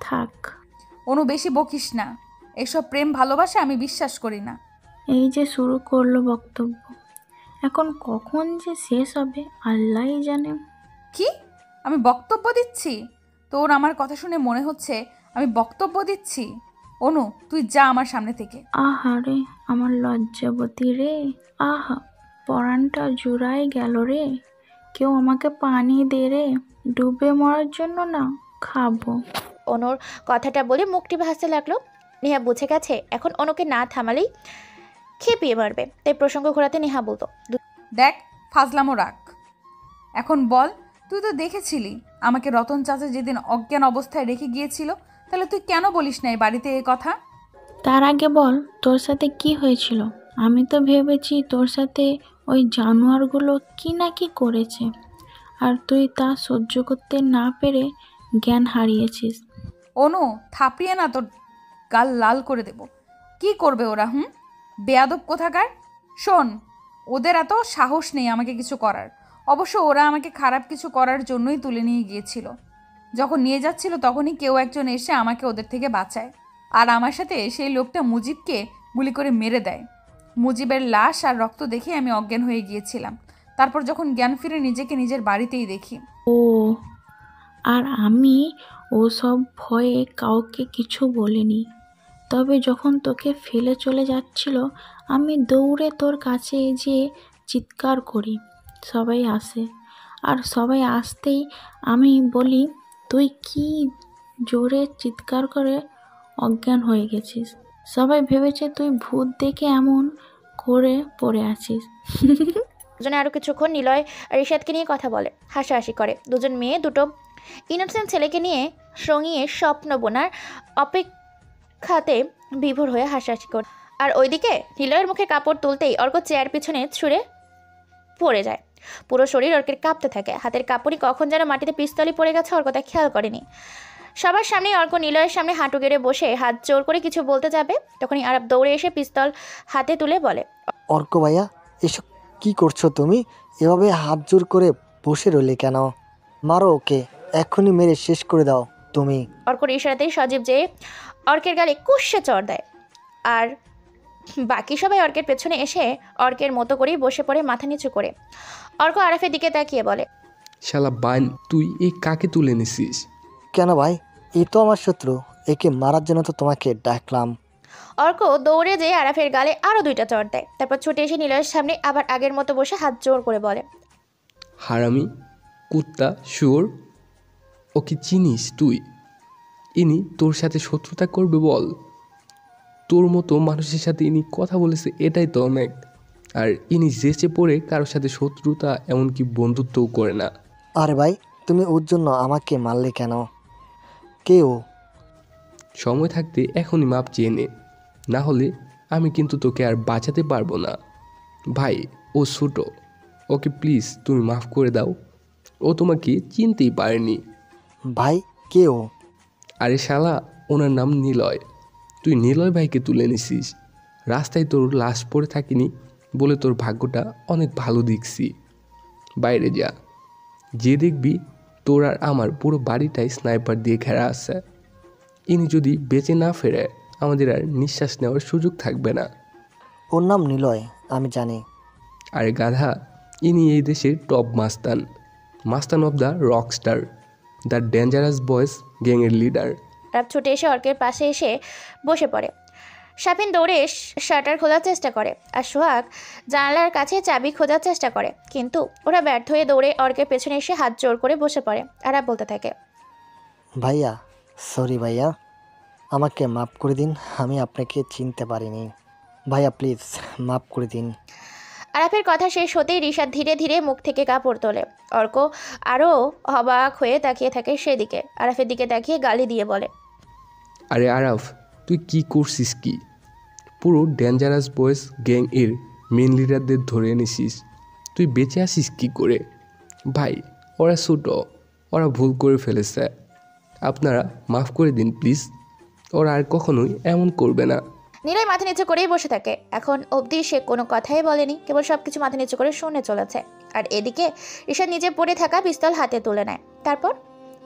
থাক। অনু বেশি বকিস না, এসব প্রেম ভালোবাসা আমি বিশ্বাস করি না। এই যে শুরু করলো বক্তব্য, এখন কখন যে শেষ হবে আল্লাহই জানে। কি? আমি বক্তব্য দিচ্ছি? তোর আমার কথা শুনে মনে হচ্ছে আমি বক্তব্য দিচ্ছি? অনু, তুই যা আমার সামনে থেকে। আহারে আমার লজ্জাবতী রে, আহা পরাণটা জুড়াই গেল রে। কেউ আমাকে পানি দে রে, ডুবে মরার জন্য না, খাবো। অনুর কথাটা বলে মুখটি ভাসতে লাগলো। নেহা বুঝে গেছে এখন অনুকে না থামালেই খেপিয়ে মারবে, তাই প্রসঙ্গ ঘোরাতে নেহা বলতো, দেখ ফাজলামো রাখ, এখন বল তুই তো দেখেছিলি আমাকে রতন চাচা যেদিন অজ্ঞান অবস্থায় রেখে গিয়েছিল, তাহলে তুই কেন বলিস না এই বাড়িতে এই কথা? তার আগে বল তোর সাথে কি হয়েছিল? আমি তো ভেবেছি তোর সাথে ওই জানোয়ারগুলো কি না কি করেছে, আর তুই তা সহ্য করতে না পেরে জ্ঞান হারিয়েছিস। অনু, থাপিয়ে না তোর গাল লাল করে দেব। কি করবে ওরা? বেয়াদব কোথাকার। শোন, ওদের এত সাহস নেই আমাকে কিছু করার। অবশ্য ওরা আমাকে খারাপ কিছু করার জন্যই তুলে নিয়ে গিয়েছিল। যখন নিয়ে যাচ্ছিল তখনই কেউ একজন এসে আমাকে ওদের থেকে বাঁচায়, আর আমার সাথে সেই লোকটা মুজিবকে গুলি করে মেরে দেয়। মুজিবের লাশ আর রক্ত দেখে আমি অজ্ঞান হয়ে গিয়েছিলাম। তারপর যখন জ্ঞান ফিরে নিজেকে নিজের বাড়িতেই দেখি। ও, আর আমি ওসব ভয়ে কাউকে কিছু বলিনি। তবে যখন তোকে ফেলে চলে যাচ্ছিল আমি দৌড়ে তোর কাছে যেয়ে চিৎকার করি, সবাই আসে, আর সবাই আসতেই আমি বলি তুই কি জোরে চিৎকার করে অজ্ঞান হয়ে গেছিস। সবাই ভেবেছে তুই ভূত দেখে এমন করে পড়ে আছিস। দুজনে আরও কিছুক্ষণ নিলয় আর রিশাদকে নিয়ে কথা বলে, হাসাহাসি করে। দুজন মেয়ে দুটো ইনোসেন্ট ছেলেকে নিয়ে সঙ্গিয়ে স্বপ্ন বোনার অপেক্ষাতে বিভোর হয়ে হাসাহাসি করে। আর ওইদিকে নিলয়ের মুখে কাপড় তুলতেই অর্ক চেয়ার পিছনে ছুঁড়ে পড়ে যায়। পুরো শরীর অর্কের কাঁপতে থাকে। হাতের কাপড়ই কখন যেন মাটিতে পিস্তলই পড়ে গেছে, অর্ক তা খেয়াল করেনি। সবার সামনেই অর্ক নিলয়ের সামনে হাঁটু গেড়ে বসে হাত জোর করে কিছু বলতে যাবে, তখনই আরব দৌড়ে এসে পিস্তল হাতে তুলে বলে, অর্ক ভাইয়া, এসব কি করছো তুমি? এভাবে হাত জোর করে বসে রইলে কেন? মারো ওকে, এক্ষুনি মেরে শেষ করে দাও তুমি। অর্কর ইশারাতেই সজীব যে অর্কের গালে কুশ্বে চড় দেয়, আর বাকি সবাই অর্কের পেছনে এসে অর্কের মতো করেই বসে পড়ে মাথা নিচু করে। অর্ক আরাফের দিকে তাকিয়ে বলে, শালা বাইন, তুই এই কাকে তুলে নিছিস? কেন ভাই, এই তো আমার শত্রু, একে মারার জন্য তো তোমাকে ডাকলাম। অর্ক দৌড়ে যেয়ে আরাফের গালে আরও 2টা চড় দেয়। তারপর ছুটে এসে নিলয়ের সামনে আবার আগের মতো বসে হাত জোর করে বলে, হারামি, কুত্তা, শুয়োর, ওকে চিনিস তুই? ইনি তোর সাথে শত্রুতা করবে বল? তোর মতো মানুষের সাথে ইনি কথা বলেছে, এটাই তো অনেক। আর ইনি জেচে পড়ে কারোর সাথে শত্রুতা এমনকি বন্ধুত্বও করে না। আরে ভাই, তুমি ওর জন্য আমাকে মারলে কেন? কে ও? সময় থাকতে এখনই মাপ চেয়ে নে, না হলে আমি কিন্তু তোকে আর বাঁচাতে পারবো না। ভাই, ও ছোট, ওকে প্লিজ তুমি মাফ করে দাও। ও তোমাকে চিনতেই পারেনি। ভাই, কে ও? আরে শালা, ওনার নাম নিলয়। তুই নিলয় ভাইকে তুলে নিছিস। রাস্তায় তোর লাশ পড়ে থাকিনি বলে তোর ভাগ্যটা অনেক ভালো দেখছি। বাইরে যা, যে দেখবি তোর আর আমার পুরো বাড়িটাই স্নাইপার দিয়ে ঘেরা আছে। ইনি যদি বেঁচে না ফেরে আমাদের আর নিঃশ্বাস নেওয়ার সুযোগ থাকবে না। ওর নাম নিলয়, আমি জানি। আরে গাধা, ইনি এই দেশের টপ মাস্তান of the rock star, the dangerous boys গ্যাংয়ের লিডার। আরাব ছুটে এসে অর্কের পাশে এসে বসে পড়ে। শাপিন দৌড়ে শাটার খোলার চেষ্টা করে, আর সোহাগ জানালার কাছে চাবি খোঁজার চেষ্টা করে, কিন্তু ওরা ব্যর্থ হয়ে দৌড়ে অর্কের পেছনে এসে হাত জোর করে বসে পড়ে। আরাব বলতে থাকে, ভাইয়া, সরি ভাইয়া, আমাকে মাফ করে দিন, আমি আপনাকে চিনতে পারিনি। ভাইয়া প্লিজ মাফ করে দিন। আরাফের কথা শেষ হতেই রিশাদ ধীরে ধীরে মুখ থেকে কাপড় তোলে। অর্ক আরও অবাক হয়ে তাকিয়ে থাকে সেদিকে। আরাফের দিকে তাকিয়ে গালি দিয়ে বলে, আরে আরাফ, তুই কি করছিস? কি পুরো ডেঞ্জারাস বয়েজ গ্যাং এর মেন লিডারদের ধরে এনেছিস? তুই বেঁচে আসিস কি করে? ভাই, ওরা ছোট, ওরা ভুল করে ফেলেছে, আপনারা মাফ করে দিন প্লিজ। ওরা আর কখনোই এমন করবে না। নিলয় মাথা নিচু করেই বসে থাকে। এখন অবধি সে কোনো কথাই বলেনি, কেবল সবকিছু মাথা নিচু করে শুনে চলেছে। আর এদিকে রিশাদ নিজে পড়ে থাকা পিস্তল হাতে তুলে নেয়। তারপর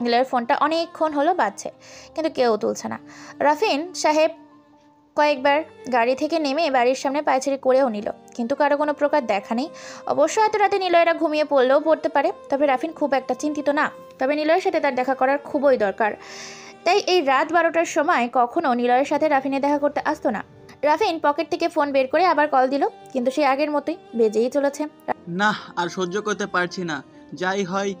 নিলয়ের ফোনটা অনেকক্ষণ হলো বাজছে, কিন্তু কেউ তুলছে না। রাফিন সাহেব কয়েকবার গাড়ি থেকে নেমে বাড়ির সামনে পায়চারি করেও নিল, কিন্তু কারো কোনো প্রকার দেখা নেই। অবশ্য এত রাতে নিলয়রা ঘুমিয়ে পড়লেও পড়তে পারে, তবে রাফিন খুব একটা চিন্তিত না। তবে নিলয়ের সাথে তার দেখা করার খুবই দরকার, তাই এই রাত 12টার সময় কখনো নিলয়ের সাথে রাফিনে দেখা করতে আসতো না। রাফিন পকেট থেকে ফোন বের করে আবার কল দিল, কিন্তু সে আগের মতোই বেজেই চলেছে। না, আর সহ্য করতে পারছি না, যাই হয়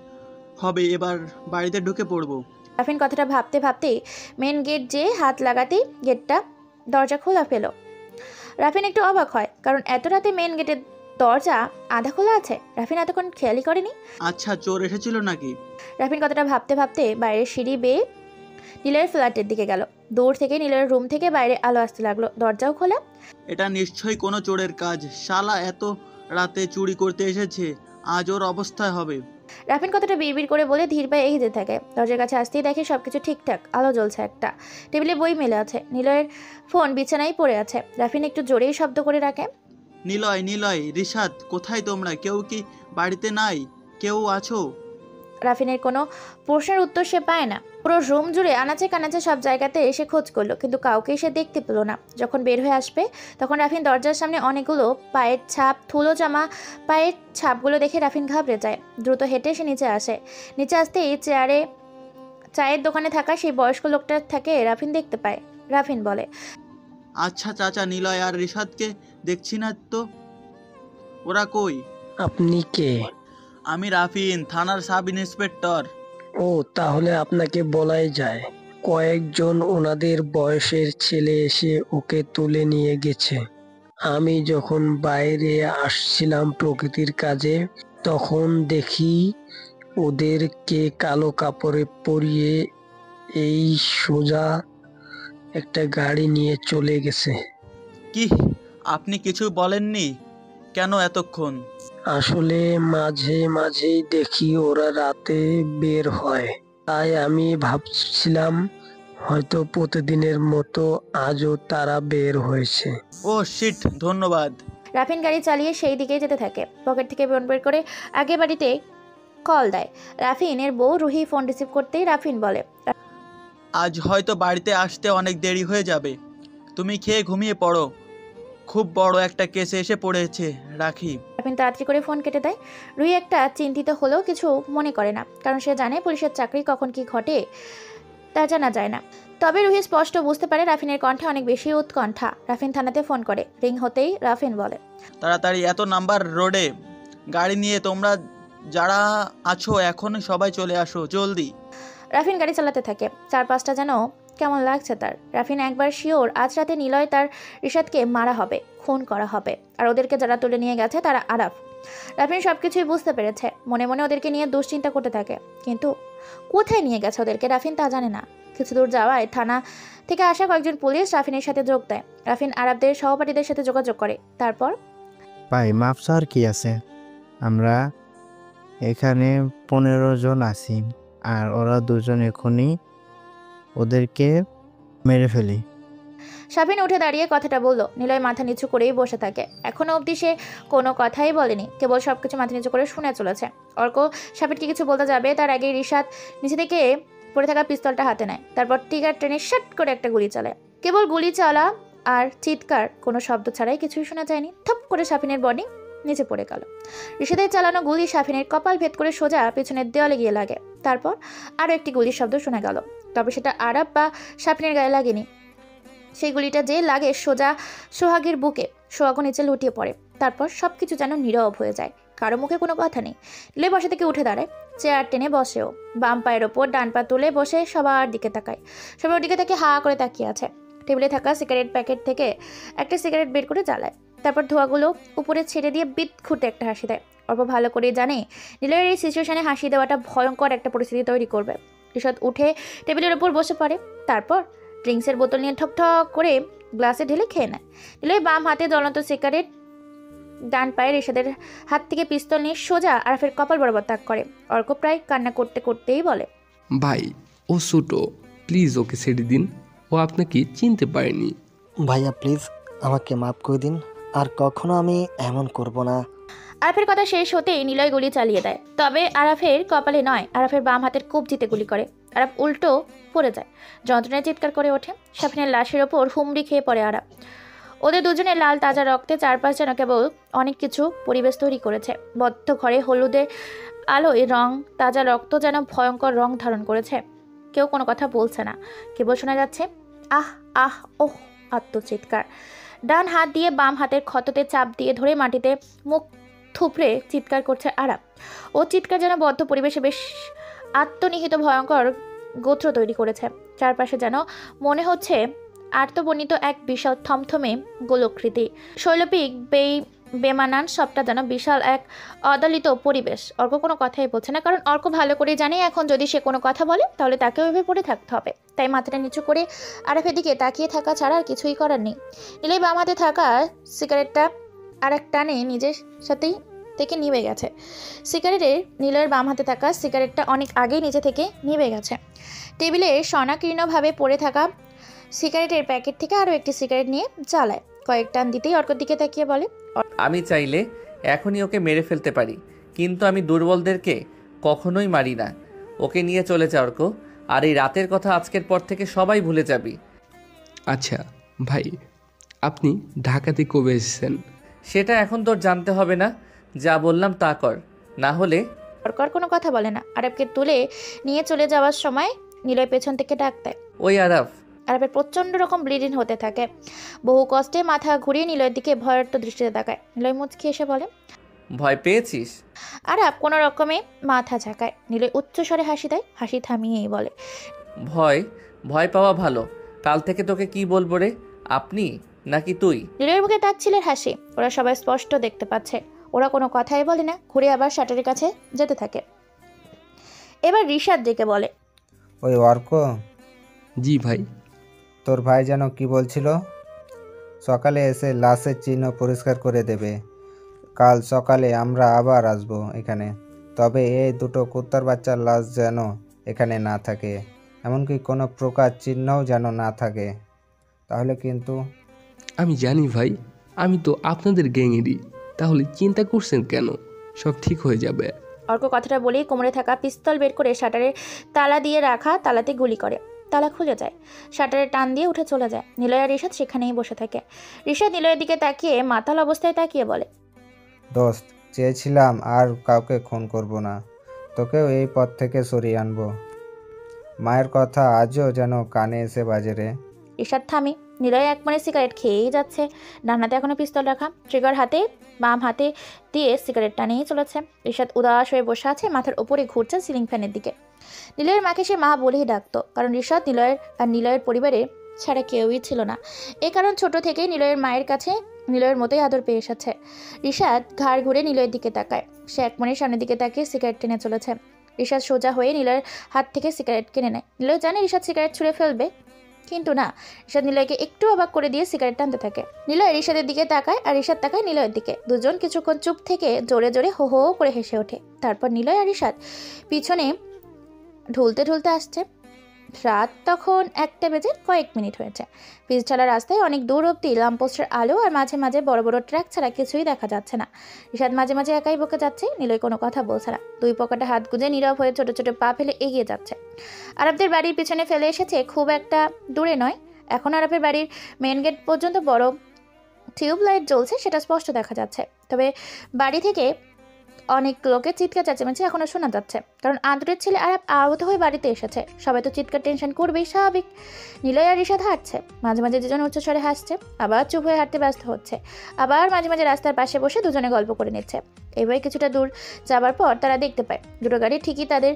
হবে, এবার বাড়িতে ঢুকে পড়বো। রাফিন কথাটা ভাবতে ভাবতেই মেন গেট যেয়ে হাত লাগাতেই গেটটা দরজা খোলা পেল। রাফিন একটু অবাক হয়, কারণ এত রাতে মেন গেটের দরজা আধা খোলা আছে। রাফিন এতক্ষণ খেয়ালই করেনি। আচ্ছা, চোর এসেছিল নাকি? রাফিন কথাটা ভাবতে ভাবতে বাইরের সিঁড়ি বেয়ে নীলের ফ্ল্যাটের দিকে গেল। দূর থেকে নীলের রুম থেকে বাইরে আলো আসতে লাগলো, দরজাও খোলা। এটা নিশ্চয়ই কোনো চোরের কাজ। শালা এত রাতে চুরি করতে এসেছে, আজ ওর অবস্থা হবে। রাফিন কথাটা বিড়বিড় করে বলে ধীর পায়ে এগিয়ে যেতে থাকে। দরজার কাছে আসতেই দেখে সবকিছু ঠিকঠাক, আলো জ্বলছে একটা, টেবিলে বই মেলে আছে, নীলয়ের ফোন বিছানায় পড়ে আছে। রাফিন একটু জোরেই শব্দ করে রাখে, নিলয়, নিলয়, রিশাদ, কোথায় তোমরা? কেউ কি বাড়িতে নাই? কেউ আছো? রাফিনের কোনো প্রশ্নের উত্তর সে পায় না। পুরো রুম জুড়ে আনাচে কানাচে সব জায়গাতে এসে খোঁজ করলো, কিন্তু কাউকে সে দেখতে পেল না। যখন বের হয়ে আসবে তখন রাফিন দরজার সামনে অনেকগুলো পায়ের ছাপ, ধুলো জামা পায়ের ছাপগুলো দেখে রাফিন ঘাবড়ে যায়। দ্রুত হেঁটে সে নিচে আসে। নিচে আসতেই চায়ের দোকানে থাকা সেই বয়স্ক লোকটার থেকে রাফিন দেখতে পায়। রাফিন বলে, আচ্ছা চাচা, নিলয় আর রিশাদকে দেখছি না তো, ওরা কই? আপনি কে? আমি রাফিন, থানার সাব ইন্সপেক্টর। ও, তাহলে আপনাকে বলাই যায়। কয়েকজন ওনাদের বয়সের ছেলে এসে ওকে তুলে নিয়ে গেছে। আমি যখন বাইরে আসছিলাম প্রকৃতির কাজে, তখন দেখি ওদেরকে কালো কাপড়ে পরিয়ে এই সোজা একটা গাড়ি নিয়ে চলে গেছে। কি, আপনি কিছু বলেননি কেন এতক্ষণ? আসলে মাঝে মাঝেই দেখি ওরা রাতে বের হয়, তাই আমি ভাবছিলাম হয়তো প্রতিদিনের মতো আজও তারা বের হয়েছে। ও শিট, ধন্যবাদ। রাফিন গাড়ি চালিয়ে সেই দিকেই যেতে থাকে। পকেট থেকে ফোন বের করে আগে বাড়িতে কল দেয়। রাফিনের বউ রুহি ফোন রিসিভ করতেই রাফিন বলে, আজ হয়তো বাড়িতে আসতে অনেক দেরি হয়ে যাবে, তুমি খেয়ে ঘুমিয়ে পড়ো। খুব বড় একটা কেসে এসে পড়েছে, রাখি। রাফিন তাড়াতাড়ি করে ফোন কেটে দেয়। রুহি একটা চিন্তিত হলেও কিছু মনে করে না, কারণ সে জানে পুলিশের চাকরি কখন কি ঘটে তা জানা যায় না। তবে রুহি স্পষ্ট বুঝতে পারে রাফিনের কণ্ঠে অনেক বেশি উৎকণ্ঠা। রাফিন থানাতে ফোন করে। রিং হতেই রাফিন বলে, তাড়াতাড়ি এত নাম্বার রোডে গাড়ি নিয়ে তোমরা যারা আছো এখনই সবাই চলে আসো, জলদি। রাফিন গাড়ি চালাতে থাকে। চারপাশটা যেন কেমন লাগছে তার। রাফিন একবার শিওর আজ রাতে নিলয় তার রিশাদকে মারা হবে, খুন করা হবে, আর ওদেরকে যারা তুলে নিয়ে গেছে তারা আরাফ। রাফিন সবকিছুই বুঝতে পেরেছে। মনে মনে ওদেরকে নিয়ে দুশ্চিন্তা করতে থাকে, কিন্তু কোথায় নিয়ে গেছে ওদেরকে রাফিন তা জানে না। কিছু দূর যাওয়ায় থানা থেকে আসা কয়েকজন পুলিশ রাফিনের সাথে যোগ দেয়। রাফিন আরাফদের সহপাঠীদের সাথে যোগাযোগ করে। তারপর ভাই, মাফ চাওয়ার কি আছে? আমরা এখানে 15 জন আছি, আর ওরা দুজন এখনই ওদেরকে মেরে ফেলি। শাফিন উঠে দাঁড়িয়ে কথাটা বলল। নিলয় মাথা নিচু করেই বসে থাকে। এখনো অবধি সে কোনো কথাই বলেনি, কেবল সবকিছু মাথা নিচু করে শুনে চলেছে। অর্ক শাফিনকে কিছু বলতে যাবে তার আগেই রিশাদ নিচে থেকে পড়ে থাকা পিস্তলটা হাতে নেয়। তারপর টিগার ট্রেনে শাট করে একটা গুলি চালায়। কেবল গুলি চালা আর চিৎকার, কোনো শব্দ ছাড়াই কিছুই শোনা যায়নি। থপ করে শাফিনের বডি নিচে পড়ে গেল। রিশাদের চালানো গুলি শাফিনের কপাল ভেদ করে সোজা পেছনের দেওয়ালে গিয়ে লাগে। তারপর আরও একটি গুলির শব্দ শোনা গেল, তবে সেটা আরাফ বা শাফিনের গায়ে লাগেনি। সেই গুলিটা যে লাগে সোজা সোহাগের বুকে, সোহাগও নিচে লুটিয়ে পড়ে। তারপর সব কিছু যেন নীরব হয়ে যায়, কারো মুখে কোনো কথা নেই। লে বসে থেকে উঠে দাঁড়ায়, চেয়ার টেনে বসেও, বাম পায়ের ওপর ডান পা তুলে বসে সবার দিকে তাকায়। সবার দিকে তাকে হা করে তাকিয়ে আছে। টেবিলে থাকা সিগারেট প্যাকেট থেকে একটা সিগারেট বের করে জ্বালায়। তারপর ধোঁয়াগুলো উপরে ছেড়ে দিয়ে বিদঘুটে একটা হাসি দেয়। অল্প ভালো করে জানে নীলয়ের এই সিচুয়েশনে হাসি দেওয়াটা ভয়ঙ্কর একটা পরিস্থিতি তৈরি করবে। রিশাদ উঠে টেবিলের ওপর বসে পড়ে। তারপর ড্রিঙ্কসের বোতল নিয়ে ঠক ঠক করে গ্লাসে ঢেলে খেয়ে নেয়। নিলয় বাম হাতে জ্বলন্ত সিগারেট, ডান পায়ে রিশাদের হাত থেকে পিস্তল নিয়ে সোজা আরাফের কপাল বরাবর তাক করে। অর্ক প্রায় কান্না করতে করতেই বলে, ভাই ও ছোট, প্লিজ ওকে ছেড়ে দিন, ও আপনাকে চিনতে পারেনি। ভাইয়া প্লিজ আমাকে মাফ করে দিন, আর কখনো আমি এমন করব না। আরাফের কথা শেষ হতেই নিলয় গুলি চালিয়ে দেয়। তবে আরাফের কপালে নয়, আরাফের বাম হাতের কবজিতে গুলি করে। আরাফ উল্টো পড়ে যায়, যন্ত্রণায় চিৎকার করে ওঠে। শাফিনের লাশের ওপর হুমড়ি খেয়ে পড়ে আরাফ। ওদের দুজনের লাল তাজা রক্তে চারপাশ যেন কেবল অনেক কিছু পরিবেশ তৈরি করেছে। বদ্ধ ঘরে হলুদে আলোয় রং, তাজা রক্ত যেন ভয়ঙ্কর রং ধারণ করেছে। কেউ কোনো কথা বলছে না, কেবল শোনা যাচ্ছে আহ আহ ওহ আত্মচিৎকার। ডান হাত দিয়ে বাম হাতের ক্ষততে চাপ দিয়ে ধরে মাটিতে মুখ থুপড়ে চিৎকার করছে আরাফ। ও চিৎকার যেন বদ্ধ পরিবেশে বেশ আত্মনিহিত ভয়ঙ্কর গোত্র তৈরি করেছে। চারপাশে যেন মনে হচ্ছে আর্তবর্ণিত এক বিশাল থমথমে গোলকৃতি শৈলপিক বেই বেমানান, সবটা যেন বিশাল এক অদলিত পরিবেশ। অর্ক কোনো কথাই বলছে না, কারণ অর্ক ভালো করে জানে এখন যদি সে কোনো কথা বলে তাহলে তাকে ওইভাবে পড়ে থাকতে হবে। তাই মাথাটা নিচু করে আরাফের দিকে তাকিয়ে থাকা ছাড়া আর কিছুই করার নেই। নিলয় বাম হাতে থাকা সিগারেটটা আর এক টানে নিজের সাথেই থেকে নিভে গেছে। নিলয়ের বাম হাতে থাকা সিগারেটটা অনেক আগেই নিজে থেকে নিভে গেছে। টেবিলে স্বর্ণাকীর্ণভাবে পড়ে থাকা সিগারেটের প্যাকেট থেকে আরও একটি সিগারেট নিয়ে জ্বালায়। কয়েক টান দিতেই অর্কর দিকে তাকিয়ে বলে, আমি চাইলে এখনই ওকে মেরে ফেলতে পারি, কিন্তু আমি দুর্বলদেরকে কখনোই মারি না। ওকে নিয়ে চলে যা অর্ক, আর এই রাতের কথা আজকের পর থেকে সবাই ভুলে যাবি। আচ্ছা ভাই, আপনি ঢাকাতে কবে এসেছেন? সেটা এখন তোর জানতে হবে না, যা বললাম তা কর, না হলে। অর্ক আর কোনো কথা বলে না। আরবকে তুলে নিয়ে চলে যাওয়ার সময় নিলয় পেছন থেকে ডাক দেয়, ওই আরাফ। আরবের প্রচণ্ড রকম ব্লিডিং হতে থাকে। বহু কষ্টে মাথা ঘুরিয়ে নিলয়ের দিকে ভয়ার্ত দৃষ্টিতে তাকায়। নিলয় মুচকি এসে বলে, ভয় পেয়েছিস? আরব কোনো রকমে মাথা ঝাঁকায়। নিলয় উচ্চস্বরে হাসি দেয়, হাসি থামিয়েই বলে, ভয় পাওয়া ভালো। কাল থেকে তোকে কি বলবো রে, আপনি নাকি তুই? নিলয়ের মুখে তাচ্ছিলের হাসি ওরা সবাই স্পষ্ট দেখতে পাচ্ছে। ওরা কোনো কথাই বলে না, ঘুরে আবার শাটারের কাছে যেতে থাকে। এবার রিশাদ ডেকে বলে, ওই অর্ক। জি ভাই। তোর ভাই যেন কি বলছিল? সকালে এসে লাশের চিহ্ন পরিষ্কার করে দেবে। কাল সকালে আমরা আবার আসবো এখানে। তবে এই দুটো কুত্তার বাচ্চার লাশ যেন এখানে না থাকে, এমনকি কোনো প্রকার চিহ্নও যেন না থাকে, তাহলে কিন্তু। আমি জানি ভাই, আমি তো আপনাদের গ্যাংয়েরই। তাহলে চিন্তা করছেন কেন? সব ঠিক হয়ে যাবে। অর্ক কথাটা বলেই কোমরে থাকা পিস্তল বের করে শাটারের তালা দিয়ে রাখা তালাতে গুলি করে। তালা খুলে যায়। শাটারের টান দিয়ে উঠে চলে যায়। নিলয় আর রিশাদ সেখানেই বসে থাকে। রিশাদ নিলয়ের দিকে তাকিয়ে মাতাল অবস্থায় তাকিয়ে বলে, দোস্ত, চেয়েছিলাম আর কাউকে খুন করব না, তোকেও এই পথ থেকে সরিয়ে আনবো। মায়ের কথা আজও যেন কানে এসে বাজে রে। রিশাদ থামি। নিলয় এক মানে সিগারেট খেয়েই যাচ্ছে। ডান হাতে এখনো পিস্তল রাখা, ট্রিগার হাতে, বাম হাতে দিয়ে সিগারেট টানেই চলেছে। রিশাদ উদাস হয়ে বসে আছে, মাথার উপরে ঘুরছে সিলিং ফ্যানের দিকে। নিলয়ের মাকে সে মা বলেই ডাকতো, কারণ রিশাদ নিলয়ের পরিবারে ছাড়া কেউই ছিল না। এ কারণ ছোট থেকেই নিলয়ের মায়ের কাছে নিলয়ের মতোই আদর পেয়ে এসেছে। রিশাদ ঘাড় ঘুরে নিলয়ের দিকে তাকায়। সে এক মনে সামনের দিকে তাকিয়ে সিগারেট টেনে চলেছে। রিশাদ সোজা হয়ে নিলয়ের হাত থেকে সিগারেট কিনে নেয়। নিলয় জানে রিশাদ সিগারেট ছুঁড়ে ফেলবে, কিন্তু না, রিশাদ নিলয়কে একটু অবাক করে দিয়ে সিগারেট টানতে থাকে। নিলয় রিশাদের দিকে তাকায় আর রিশাদ তাকায় নিলয়ের দিকে। দুজন কিছুক্ষণ চুপ থেকে জোরে জোরে হো হো করে হেসে ওঠে। তারপর নিলয় আর রিশাদ পিছনে ঢুলতে ঢুলতে আসছে। রাত তখন 1টা বেজে কয়েক মিনিট হয়েছে। পিচঢালা রাস্তায় অনেক দূর অব্দি ল্যাম্পপোস্টের আলো আর মাঝে মাঝে বড় বড় ট্রাক ছাড়া কিছুই দেখা যাচ্ছে না। রিশাদ মাঝে মাঝে একাই বকে যাচ্ছে। নিলয় কোনো কথা বলছে না, দুই পকেটে হাত গুঁজে নীরব হয়ে ছোট ছোট পা ফেলে এগিয়ে যাচ্ছে। আরবদের বাড়ির পিছনে ফেলে এসেছে, খুব একটা দূরে নয়। এখন আরবের বাড়ির মেন গেট পর্যন্ত বড় টিউব লাইট জ্বলছে, সেটা স্পষ্ট দেখা যাচ্ছে। তবে বাড়ি থেকে অনেক লোকের চিৎকার চেঁচামেচি এখনো শোনা যাচ্ছে, কারণ আদরের ছেলে আরব আহত হয়ে বাড়িতে এসেছে। সবাই তো চিৎকার টেনশন করবেই, স্বাভাবিক। নিলয় আর রিশাদ হাঁটছে, মাঝে মাঝে দুজন উচ্চস্বরে হাসছে, আবার চুপ হয়ে হাঁটতে ব্যস্ত হচ্ছে, আবার মাঝে মাঝে রাস্তার পাশে বসে দুজনে গল্প করে নিচ্ছে। এবার কিছুটা দূর যাবার পর তারা দেখতে পায় দুটো গাড়ি ঠিকই তাদের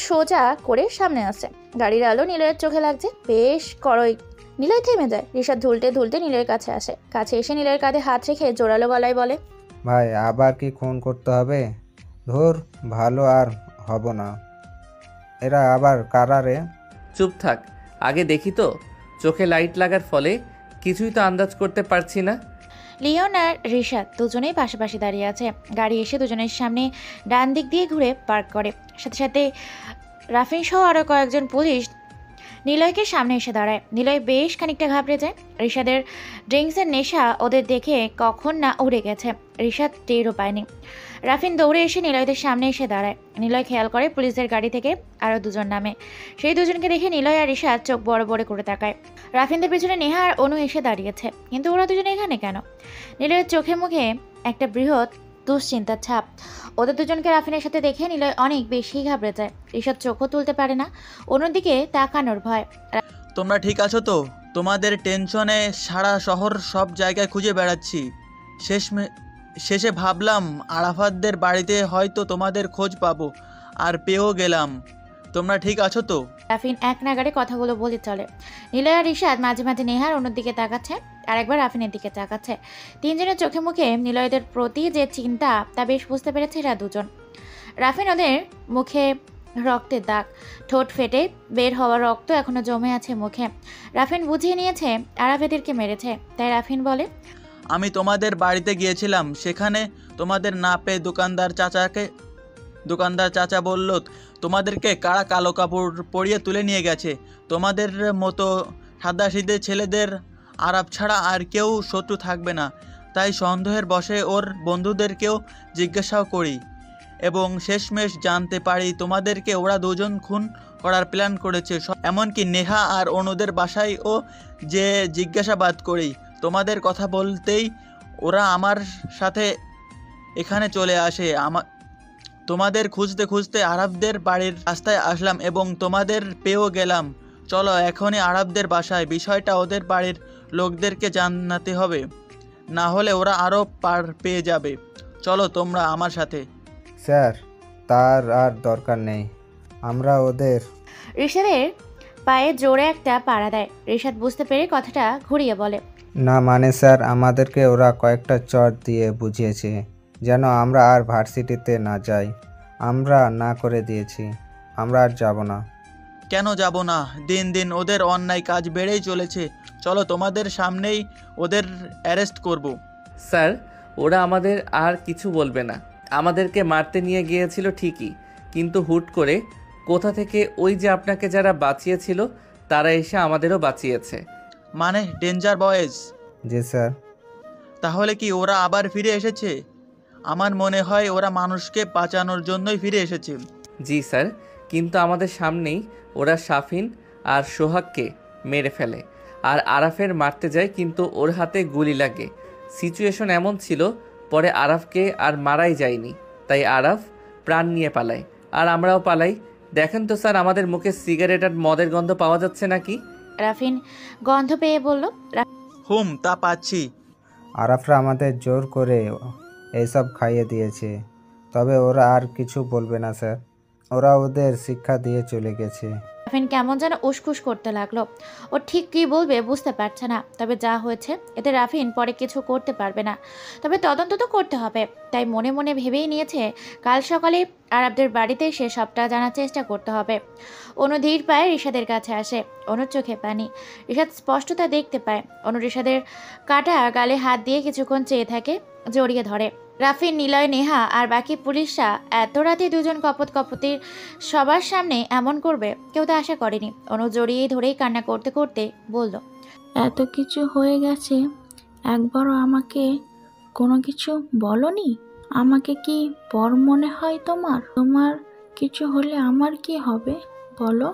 সোজা করে সামনে আসছে। গাড়ির আলো নিলয়ের চোখে লাগছে, বেশ করই। নিলয় থেমে যায়। রিশাদ ধুলতে ধুলতে নিলয়ের কাছে আসে। কাছে এসে নিলয়ের কাঁধে হাত রেখে জোরালো গলায় বলে, ভাই, আবার কি খুন করতে হবে? ধুর, ভালো আর হব না। এরা আবার কারা রে? চুপ থাক, আগে দেখি তো। চোখে লাইট লাগার ফলে কিছুই তো আন্দাজ করতে পারছি না। লিওন আর রিশাদ দুজনেই পাশাপাশি দাঁড়িয়ে আছে। গাড়ি এসে দুজনের সামনে ডান দিক দিয়ে ঘুরে পার্ক করে। সাথে সাথে রাফিন সহ আরও কয়েকজন পুলিশ নিলয়কে সামনে এসে দাঁড়ায়। নিলয় বেশ খানিকটা ঘাবড়ে যায়। রিশাদের ড্রিঙ্কসের নেশা ওদের দেখে কখন না উড়ে গেছে, রিশাদ টেরও পায়নি। রাফিন দৌড়ে এসে নিলয়দের সামনে এসে দাঁড়ায়। নিলয় খেয়াল করে পুলিশদের গাড়ি থেকে আরও দুজন নামে। সেই দুজনকে দেখে নিলয় আর রিশাদ চোখ বড় বড় করে তাকায়। রাফিনদের পিছনে নেহা আর অনু এসে দাঁড়িয়েছে, কিন্তু ওরা দুজনে এখানে কেন? নিলয়ের চোখে মুখে একটা বৃহৎ দুশ্চিন্তার ছাপ। ওদের দুজনকে রাফিনের সাথে দেখে নিলয় অনেক বেশি ঘাবড়ে যায়। রিশাদ চোখও তুলতে পারে না, অন্যদিকে তাকানোর ভয়। তোমরা ঠিক আছো তো? তোমাদের টেনশনে সারা শহর সব জায়গায় খুঁজে বেড়াচ্ছি। শেষে ভাবলাম আরাফাতদের বাড়িতে হয়তো তোমাদের খোঁজ পাবো, আর পেয়েও গেলাম। তোমরা ঠিক আছো তো? রাফিন এক নাগাড়ে কথাগুলো বলে চলে। নিলয় আর রিশাদ মাঝে মাঝে নেহার অন্যদিকে তাকাচ্ছে। আর একবার রাফিনের দিকে তাকাচ্ছে। তিনজনের চোখে মুখে নিলয়দের প্রতি যে চিন্তা তা বেশ বুঝতে পেরেছে এরা দুজন। রাফিন ওদের মুখে রক্তের দাগ, ঠোঁট ফেটে বের হওয়া রক্ত এখনো জমে আছে মুখে। রাফিন বুঝিয়ে নিয়েছে আরাফ এদেরকে মেরেছে, তাই রাফিন বলে, আমি তোমাদের বাড়িতে গিয়েছিলাম, সেখানে তোমাদের না পেয়ে দোকানদার চাচা বলল তোমাদেরকে কারা কালো কাপড় পরিয়ে তুলে নিয়ে গেছে। তোমাদের মতো সাদাসিধে ছেলেদের আরাপ ছাড়া আর কেউ শত্রু থাকবে না, তাই সন্দেহের বশে ওর বন্ধুদেরকেও জিজ্ঞাসাও করি এবং শেষমেশ জানতে পারি তোমাদেরকে ওরা দুজন খুন করার প্ল্যান করেছে। এমনকি নেহা আর অনুদের বাসায়ও যে জিজ্ঞাসাবাদ করি, তোমাদের কথা বলতেই ওরা আমার সাথে এখানে চলে আসে। তোমাদের খুঁজতে খুঁজতে আরাবদের বাড়ির রাস্তায় আসলাম এবং তোমাদের পেয়েও গেলাম। চলো এখনই আরাবদের বাসায়, বিষয়টা ওদের বাড়ির লোকদেরকে জানাতে হবে, না হলে ওরা আরও পার পেয়ে যাবে। চলো তোমরা আমার সাথে। স্যার, তার আর দরকার নেই, আমরা ওদের। ঋষাদের পায়ে জোরে একটা পাড়া দেয়। ঋষাদ বুঝতে পেরে কথাটা ঘুরিয়ে বলে, না মানে স্যার, আমাদেরকে ওরা কয়েকটা চট দিয়ে বুঝিয়েছে যেন আমরা আর ভার্সিটিতে না যাই। আমরা না করে দিয়েছি, আমরা আর যাব না। কেন যাব না? দিন দিন ওদের অন্যায় কাজ বেড়েই চলেছে। চলো তোমাদের সামনেই ওদের অ্যারেস্ট করব। স্যার, ওরা আমাদের আর কিছু বলবে না। আমাদেরকে মারতে নিয়ে গিয়েছিল ঠিকই, কিন্তু হুট করে কোথা থেকে ওই যে আপনাকে যারা বাঁচিয়েছিল তারা এসে আমাদেরও বাঁচিয়েছে। মানে ডেঞ্জার বয়েজ? জি স্যার। তাহলে কি ওরা আবার ফিরে এসেছে? আমার মনে হয় ওরা মানুষকে বাঁচানোর জন্যই ফিরে এসেছে। জি স্যার, কিন্তু আমাদের সামনেই ওরা শাফিন আর সোহাগকে মেরে ফেলে, আর আরাফের মারতে যায় কিন্তু ওর হাতে গুলি লাগে। সিচুয়েশন এমন ছিল, পরে আরাফকে আর মারাই যায়নি, তাই আরাফ প্রাণ নিয়ে পালায় আর আমরাও পালাই। দেখেন তো স্যার, আমাদের মুখে সিগারেট আর মদের গন্ধ পাওয়া যাচ্ছে নাকি? রাফিন গন্ধ পেয়ে বলল, তা পাচ্ছি। আরাফরা আমাদের জোর করে এইসব খাইয়ে দিয়েছে, তবে ওরা আর কিছু বলবে না স্যার, ওরা ওদের শিক্ষা দিয়ে চলে গেছে। রাফিন কেমন যেন উসকুস করতে লাগলো। ও ঠিক কী বলবে বুঝতে পারছে না, তবে যা হয়েছে এতে রাফিন পরে কিছু করতে পারবে না, তবে তদন্ত তো করতে হবে। তাই মনে মনে ভেবেই নিয়েছে কাল সকালে আরাবদের বাড়িতে সে সবটা জানার চেষ্টা করতে হবে। অনু ধীর পায়ে ঋষাদের কাছে আসে। অনুর চোখে পানি। ঋষাদ স্পষ্টতা দেখতে পায়। অনু ঋষাদের কাটা গালে হাত দিয়ে কিছুক্ষণ চেয়ে থাকে, জড়িয়ে ধরে। রাফিন, নিলয়, নেহা আর বাকি পুলিশরা এত রাতে দুজন কপতির সবার সামনে এমন করবে কেউ তো আশা করেনি। অনু জড়িয়ে ধরেই কান্না করতে করতে বলল, এত কিছু হয়ে গেছে, একবারও আমাকে কোনো কিছু বলনি? আমাকে কি পর মনে হয় তোমার? তোমার কিছু হলে আমার কি হবে বলো?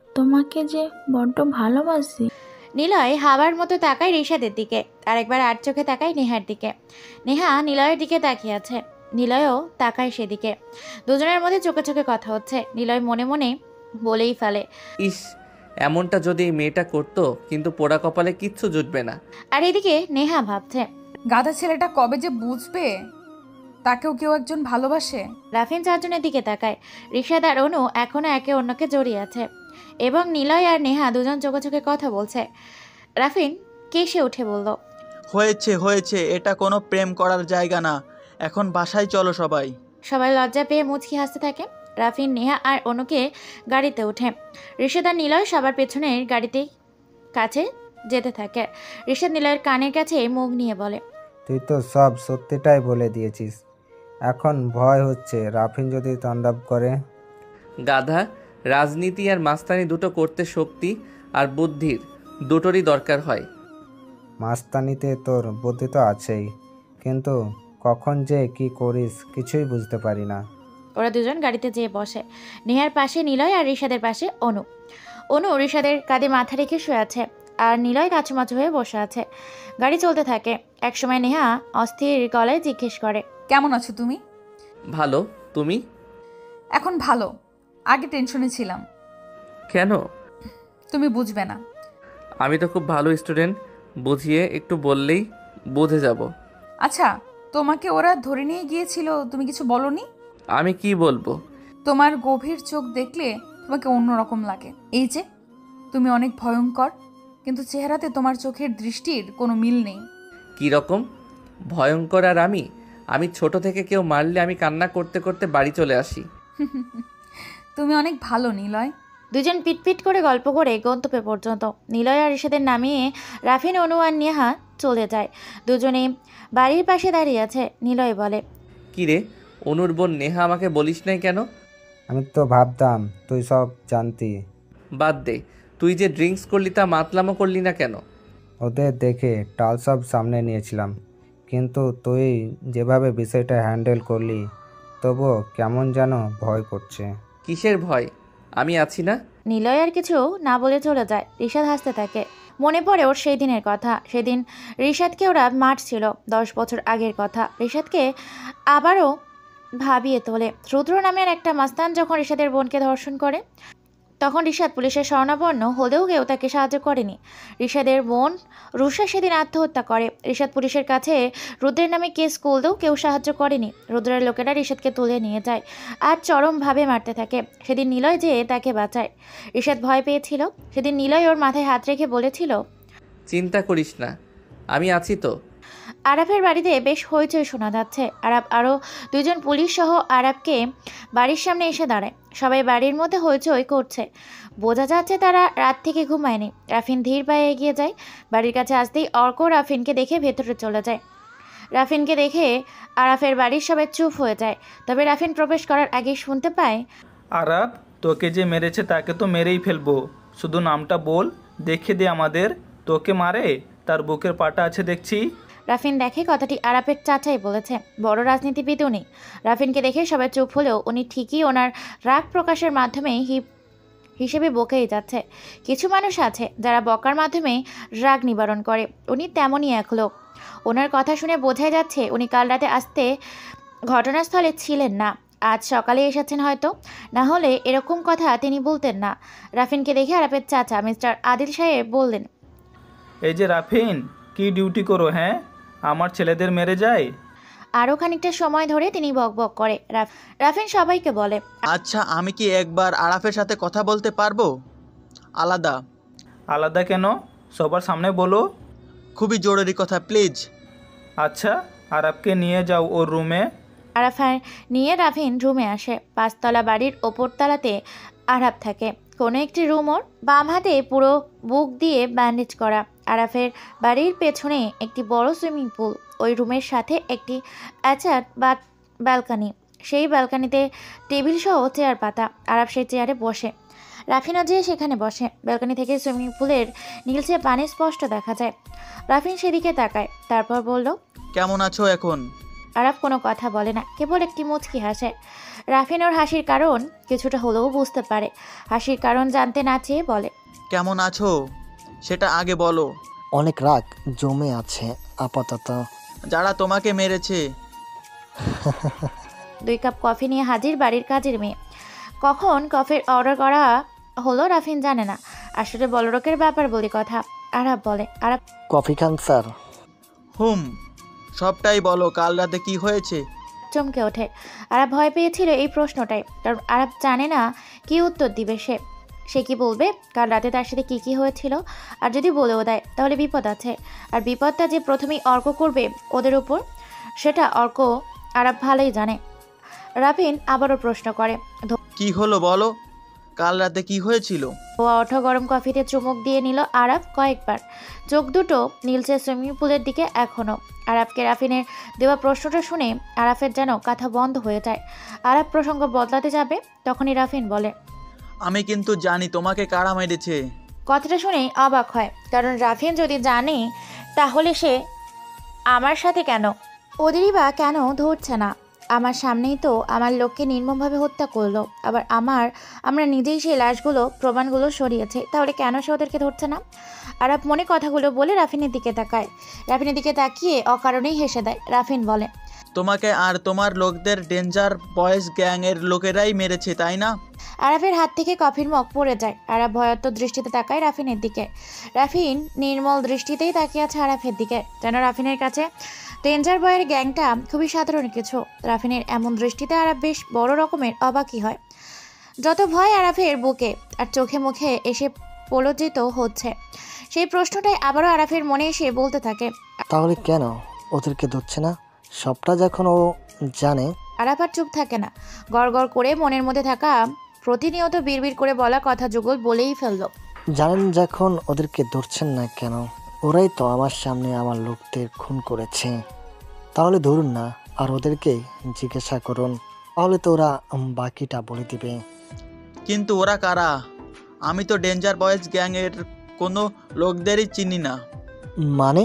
তোমাকে যে বড্ড ভালোবাসি। নিলয় হাওয়ার মতো তাকায় ঋষাদের দিকে, আর একবার আর চোখে তাকায় নেহার দিকে। নেহা নিলয়ের দিকে তাকিয়ে আছে, নিলয়ও তাকায় সেদিকে। দুজনের মধ্যে চোখে চোখে কথা হচ্ছে। নিলয় মনে মনে বলেই ফেলে, ইস, এমনটা যদি এই মেয়েটা করতো, কিন্তু পোড়া কপালে কিচ্ছু জুটবে না। আর এদিকে নেহা ভাবছে, গাধা ছেলেটা কবে যে বুঝবে তাকেও কেউ একজন ভালোবাসে। রাফিন চারজনের দিকে তাকায়। ঋষাদ আর অনু এখনো একে অন্যকে জড়িয়ে আছে এবং নিলয় আর নেহা দুজন চোখে চোখে কথা বলছে। রাফিন কেসে উঠে বলল, হয়েছে, এটা কোনো প্রেম করার জায়গা না, এখন বাসায় চলো সবাই। সবাই লজ্জা পেয়ে মুচকি হাসতে থাকে। রাফিন, নেহা আর অনুকে গাড়িতে ওঠে। ঋষাদ আর নিলয় সবার পেছনের গাড়িতে কাছে যেতে থাকে। ঋষাদ নিলয়ের কানের কাছে মুখ নিয়ে বলে, তুই তো সব সত্যিটাই বলে দিয়েছিস, এখন ভয় হচ্ছে রাফিন যদি তাণ্ডব করে। গাধা, রাজনীতি আর মাস্তানি দুটো করতে শক্তি আর বুদ্ধির দুটোরই দরকার হয়। মাস্তানিতে তোর বুদ্ধি তো আছেই, কিন্তু কখন যে কি করিস কিছুই বুঝতে পারি না। ওরা দুজন গাড়িতে যেয়ে বসে। নেহার পাশে নিলয় আর ঋষাদের পাশে অনু। অনু ঋষাদের কাঁধে মাথা রেখে শুয়ে আছে, আর নিলয় কাছুমাছু হয়ে বসে আছে। গাড়ি চলতে থাকে। একসময় নেহা অস্থির গলায় জিজ্ঞেস করে, কেমন আছো তুমি? ভালো, তুমি? এখন ভালো, আগে টেনশনে ছিলাম। কেন? তুমি বুঝবে না। আমি তো খুব ভালো স্টুডেন্ট, বুঝিয়ে একটু বললেই বুঝে যাব। আচ্ছা, তোমাকে ওরা ধরে নিয়ে গিয়েছিল, তুমি কিছু বলনি? আমি কি বলবো? তোমার গভীর চোখ দেখলে তোমাকে অন্যরকম লাগে। এই যে তুমি অনেক ভয়ঙ্কর, কিন্তু চেহারাতে তোমার চোখের দৃষ্টির কোনো মিল নেই। কী রকম ভয়ঙ্কর? আর আমি ছোট থেকে কেউ মারলে আমি কান্না করতে করতে বাড়ি চলে আসি। তুমি অনেক ভালো নিলয়। দুজন পিটপিট করে গল্প করে গন্তব্যে পর্যন্ত নিলয় আর ঋষাদের নামিয়ে রাফিন, অনু আর নেহা চলে যায়। দুজনে বাড়ির পাশে দাঁড়িয়ে আছে। নিলয় বলে, কী রে, অনুর বোন নেহা আমাকে বলিস নাই কেন? আমি তো ভাবতাম তুই সব জানতি। বাদ দে, তুই যে ড্রিঙ্কস করলি তা মাতলামো করলি না কেন? ওদের দেখে টাল সব সামনে নিয়েছিলাম, কিন্তু তুই যেভাবে বিষয়টা হ্যান্ডেল করলি তবুও কেমন যেন ভয় করছে। কিসের ভয়? আমি আছি না। নিলয় আর কিছু না বলে চলে যায়। ঋষাদ হাসতে থাকে। মনে পড়ে ওর সেই দিনের কথা। সেদিন ঋষাদকে ওরা মারছিল, 10 বছর আগের কথা। ঋষাদকে আবারও ভাবিয়ে তোলে। রুদ্র নামের একটা মাস্তান যখন ঋষাদের বোনকে ধর্ষণ করে, তখন ঋষাদ পুলিশের শরণাপন্ন হলেও কেউ তাকে সাহায্য করেনি। ঋষাদের বোন রুষা সেদিন আত্মহত্যা করে। ঋষাদ পুলিশের কাছে রুদ্রের নামে কেস করলেও কেউ সাহায্য করেনি। রুদ্রের লোকেরা ঋষাদকে তুলে নিয়ে যায় আর চরমভাবে মারতে থাকে। সেদিন নিলয় যেয়ে তাকে বাঁচায়। ঋষাদ ভয় পেয়েছিল। সেদিন নিলয় ওর মাথায় হাত রেখে বলেছিল, চিন্তা করিস না, আমি আছি তো। আরাফের বাড়িতে বেশ হইচই শোনা যাচ্ছে। আরাফ আরও 2 জন পুলিশ সহ আরাফকে বাড়ির সামনে এসে দাঁড়ায়। সবাই বাড়ির মধ্যে হইচই করছে। বোঝা যাচ্ছে তারা রাত থেকে ঘুমায়নি। রাফিন ধীর পায়ে এগিয়ে যায়। বাড়ির কাছে আসতেই অর্ক রাফিনকে দেখে ভেতরে চলে যায়। রাফিনকে দেখে আরাফের বাড়ির সবাই চুপ হয়ে যায়। তবে রাফিন প্রবেশ করার আগেই শুনতে পায়, আরাফ, তোকে যে মেরেছে তাকে তো মেরেই ফেলবো, শুধু নামটা বল, দেখে দে আমাদের। তোকে মারে তার বুকের পাটা আছে দেখছি। রাফিন দেখে কথাটি আরাফের চাচাই বলেছে। বড় রাজনীতিবিদ উনি। রাফিনকে দেখে সবাই চুপ হলেও উনি ঠিকই ওনার রাগ প্রকাশের মাধ্যমে হিসেবে বকেই যাচ্ছে। কিছু মানুষ আছে যারা বকার মাধ্যমে রাগ নিবারণ করে। উনি তেমনই এক লোক। ওনার কথা শুনে বোঝাই যাচ্ছে উনি কাল রাতে আসতে ঘটনাস্থলে ছিলেন না, আজ সকালে এসেছেন হয়তো, না হলে এরকম কথা তিনি বলতেন না। রাফিনকে দেখে আরাফের চাচা মিস্টার আদিল সাহেব বললেন, এই যে রাফিন, কি ডিউটি করো? হ্যাঁ, আমার ছেলেদের মেরে যায়। আরও খানিকটা সময় ধরে তিনি বকবক করে। রাফিন সবাইকে বলে, আচ্ছা, আমি কি একবার আরাফের সাথে কথা বলতে পারবো? আলাদা। আলাদা কেন? সবার সামনে বলো। খুবই জরুরি কথা, প্লিজ। আচ্ছা, আরাফকে নিয়ে যাও ওর রুমে। আরাফার নিয়ে রাফিন রুমে আসে। 5 তলা বাড়ির ওপর তলাতে আরাফ থাকে। কোনো একটি রুম ওর। বাম হাতে পুরো বুক দিয়ে ব্যান্ডেজ করা। আরাফের বাড়ির পেছনে একটি বড় সুইমিং পুল। ওই রুমের সাথে একটি অ্যাটাচ ব্যালকানি। সেই ব্যালকানিতে টেবিল সহ চেয়ার পাতা। আরাফ সেই চেয়ারে বসে। রাফিনও যেয়ে সেখানে বসে। ব্যালকানি থেকে সুইমিং পুলের নীলচে পানি স্পষ্ট দেখা যায়। রাফিন সেদিকে তাকায়, তারপর বলল, কেমন আছো এখন? আরাফ কোনো কথা বলে না, কেবল একটি মুচকি হাসে। রাফিন ওর হাসির কারণ কিছুটা হলেও বুঝতে পারে। হাসির কারণ জানতে না চেয়ে বলে, কেমন আছো সেটা আগে বলো। অনেক রাগ জমে আছে আপাতত। যারা তোমাকে মেরেছে। 2 কাপ কফি নিয়ে হাজির বাড়ির কাজের মেয়ে। কখন কফির অর্ডার করা হলো রাফিন জানে না। আসলে বলরকের ব্যাপার বলি কথা। আরাফ বলে, আরাফ কফি খান স্যার? সবটাই বলো, কাল রাতে কি হয়েছে? চমকে ওঠে। আরাফ ভয় পেয়েছিল এই প্রশ্নটাই, কারণ আরাফ জানে না কি উত্তর দিবে সে কি বলবে কাল রাতে তার সাথে কি হয়েছিল। আর যদি বলেও দেয় তাহলে বিপদ আছে। আর বিপদটা যে প্রথমেই অর্ক করবে ওদের উপর, সেটা অর্ক আরাফ ভালোই জানে। রাফিন আবারও প্রশ্ন করে, কি হলো বলো, কাল রাতে কি হয়েছিল? ধোয়া ওঠা গরম কফিতে চুমুক দিয়ে নিল আরাফ কয়েকবার। চোখ দুটো নীলচে সুইমিং পুলের দিকে এখনো। আরাফকে রাফিনের দেওয়া প্রশ্নটা শুনে আরাফের যেন কথা বন্ধ হয়ে যায়। আরাফ প্রসঙ্গ বদলাতে যাবে, তখনই রাফিন বলে, আমি কিন্তু জানি তোমাকে কারা মেরেছে। কথাটা শুনেই অবাক হয়, কারণ রাফিন যদি জানে তাহলে সে আমার সাথে কেন, ওদেরই বা কেন ধরছে না? আমার সামনেই তো আমার লোককে নির্মমভাবে হত্যা করলো। আবার আমরা নিজেই সেই লাশগুলো প্রমাণগুলো সরিয়েছে, তাহলে কেন সে ওদেরকে ধরছে না? আরাফ মনে কথাগুলো বলে রাফিনের দিকে তাকায়। রাফিনের দিকে তাকিয়ে অকারণেই হেসে দেয়। রাফিন বলে, তোমাকে আর তোমার লোকদের ডেঞ্জার বয়েজ গ্যাংয়ের লোকেরাই মেরেছে, তাই না? আরাফের হাত থেকে কফির মগ পড়ে যায়। আরাফ ভয়াত্মক দৃষ্টিতে তাকায় রাফিনের দিকে। রাফিন নির্মল দৃষ্টিতেই তাকিয়ে আছে আরাফের দিকে, যেন রাফিনের কাছে ডেঞ্জার বয়ের গ্যাংটা খুবই সাধারণ কিছু। রাফিনের এমন দৃষ্টিতে আরাফ বেশ বড় রকমের অবাকই হয়। যত ভয় আরাফের বুকে আর চোখে মুখে এসে পলজিত হচ্ছে, সেই প্রশ্নটাই আবারও আরাফের মনে এসে বলতে থাকে। তাহলে কেন ওদেরকে ধরছে না? সবটা যখন ও জানে। আরাফ আর চুপ থাকে না, গড় করে মনের মধ্যে থাকা প্রতিনিয়ত বিড়বিড় করে বলা কথা যুগল বলেই ফেললো। জানেন যখন ওদেরকে ধরছেন না কেন? ওরাই তো আমার সামনে আমার লোকদের খুন করেছে। তাহলে ধরুন না আর ওদেরকে জিজ্ঞাসা করুন, তাহলে তো ওরা বাকিটা বলে দিবে। কিন্তু ওরা কারা? আমি তো ডেঞ্জার বয়েজ গ্যাংয়ের কোনো লোকদেরই চিনি না। মানে?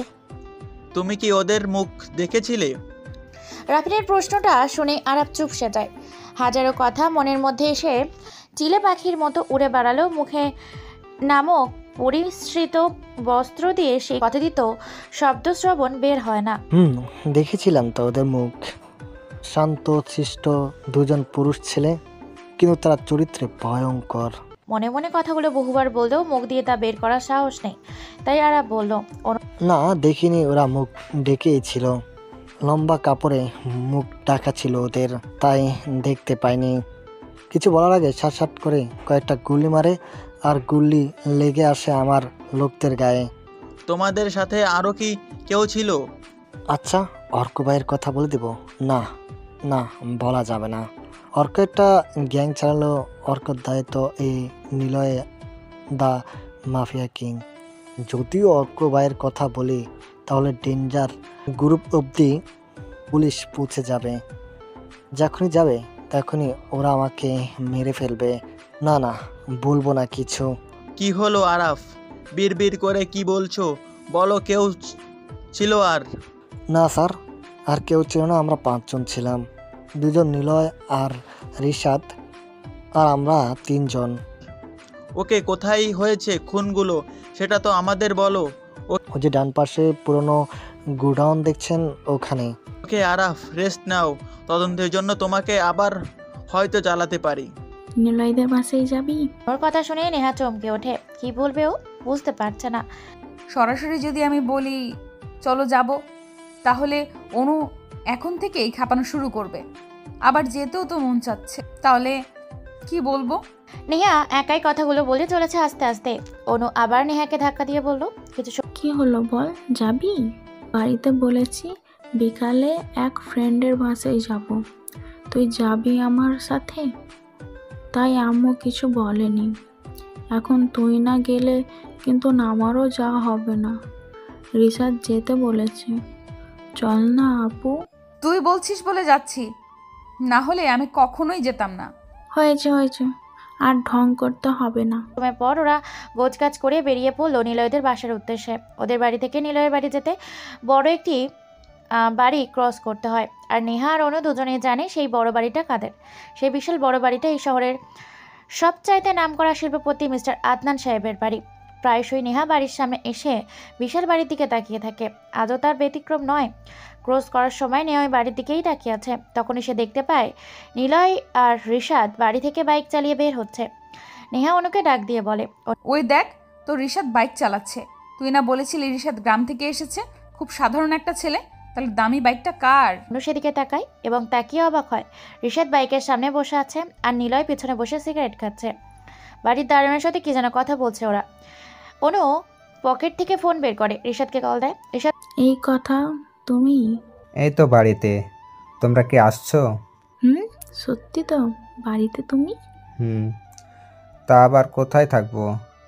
তুমি কি ওদের মুখ দেখেছিলে? রাফিনের প্রশ্নটা শুনে আরাফ চুপসে যায়। হাজারো কথা মনের মধ্যে এসে চিলে পাখির মতো উড়ে বেড়ালো। মুখে নামক পরিশ্রিত বস্ত্র দিয়ে সেই কথিত শব্দ শ্রবণ বের হয় না। দেখেছিলাম তো ওদের মুখ। শান্ত শিষ্ট দুজন পুরুষ ছেলে, কিন্তু তারা চরিত্রে ভয়ঙ্কর। মনে মনে কথাগুলো বহুবার বললেও মুখ দিয়ে তা বের করার সাহস নেই। তাই আরাফ বলল, না দেখিনি, ওরা মুখ ডেকেই ছিল। লম্বা কাপড়ে মুখ ঢাকা ছিল ওদের, তাই দেখতে পাইনি। কিছু বলার আগে সাট করে কয়েকটা গুলি মারে, আর গুলি লেগে আসে আমার লোকদের গায়ে। তোমাদের সাথে আরও কি কেউ ছিল? আচ্ছা, অর্ক ভাইয়ের কথা বলে দেব? না না, বলা যাবে না। অর্ক একটা গ্যাং চালালো। অর্কর দায়িত্ব এই নিলয় দা মাফিয়া কিং। যদিও অর্ক ভাইয়ের কথা বলি তাহলে ডেঞ্জার গ্রুপ অবধি পুলিশ পৌঁছে যাবে। যখনই যাবে তখনই ওরা আমাকে মেরে ফেলবে। না না, বলবো না কিছু। কি হলো আরাফ? বিড়বিড় করে কি বলছো? বলো, কেউ ছিল আর? না স্যার, আর কেউ ছিল না। আমরা 5 জন ছিলাম, 2 জন নিলয় আর রিশাদ, আর আমরা 3 জন। ওকে, কোথায় হয়েছে খুনগুলো সেটা তো আমাদের বলো। ওই যে ডান পাশে পুরনো গোডাউন দেখছেন, ওখানে। ওকে আরাফ, রেস্ট নাও। তদন্তের জন্য তোমাকে আবার হয়তো চালাতে পারি। নিলয়দের বাসেই যাবি? ওর কথা শুনে নেহা চমকে ওঠে। কি বলবে ও বুঝতে পারছে না। সরাসরি যদি আমি বলি চলো যাব, তাহলে অনু এখন থেকেই খাপানো শুরু করবে। আবার যেতেও তো মন চাচ্ছে, তাহলে কি বলবো? নেহা একাই কথাগুলো বলে চলেছে আস্তে আস্তে। অনু আবার নেহাকে ধাক্কা দিয়ে বলল, কি হলো বল, যাবি? বাড়িতে বলেছি বিকালে এক ফ্রেন্ডের বাসায় যাব, তুই যাবি আমার সাথে? তাই আম্মু কিছু বলেনি। এখন তুই না গেলে কিন্তু আমারও যাওয়া হবে না। রিসাদ যেতে বলেছে, চল না আপু। তুই বলছিস বলে যাচ্ছি, না হলে আমি কখনোই যেতাম না। হয়েছে, আর ঢং করতে হবে না। সময় পর ওরা গোছগাছ করে বেরিয়ে পড়লো নিলয়দের বাসার উদ্দেশ্যে। ওদের বাড়ি থেকে নিলয়ের বাড়ি যেতে বড় একটি বাড়ি ক্রস করতে হয়। আর নেহা আর অনু দুজনেই জানে সেই বড় বাড়িটা কাদের। সেই বিশাল বড় বাড়িটা এই শহরের সবচাইতে নামকরা শিল্পপতি মিস্টার আদনান সাহেবের বাড়ি। প্রায়শই নেহা বাড়ির সামনে এসে বিশাল বাড়ির দিকে তাকিয়ে থাকে। আজও তার ব্যতিক্রম নয়। ক্রস করার সময় নেহা ওই বাড়ির দিকেই তাকিয়ে আছে। তখনই সে দেখতে পায় নিলয় আর রিশাদ বাড়ি থেকে বাইক চালিয়ে বের হচ্ছে। নেহা অনুকে ডাক দিয়ে বলে, ওই দেখ, তো রিশাদ বাইক চালাচ্ছে। তুই না বলেছিলি রিশাদ গ্রাম থেকে এসেছে, খুব সাধারণ একটা ছেলে, তাহলে দামি বাইকটা কার? অনু সেদিকে তাকায় এবং তাকিয়ে অবাক হয়। রিশাদ বাইকের সামনে বসে আছে আর নিলয় পিছনে বসে সিগারেট খাচ্ছে। বাড়ির দারোয়ানের সাথে কি যেন কথা বলছে ওরা। অনু পকেট থেকে ফোন বের করে রিশাদকে কল দেয়। রিশাদ, এই কথা তুমি? এই তো বাড়িতে। তোমরা কি আসছো? সত্যি তো বাড়িতে তুমি? তা আবার কোথায় থাকবো?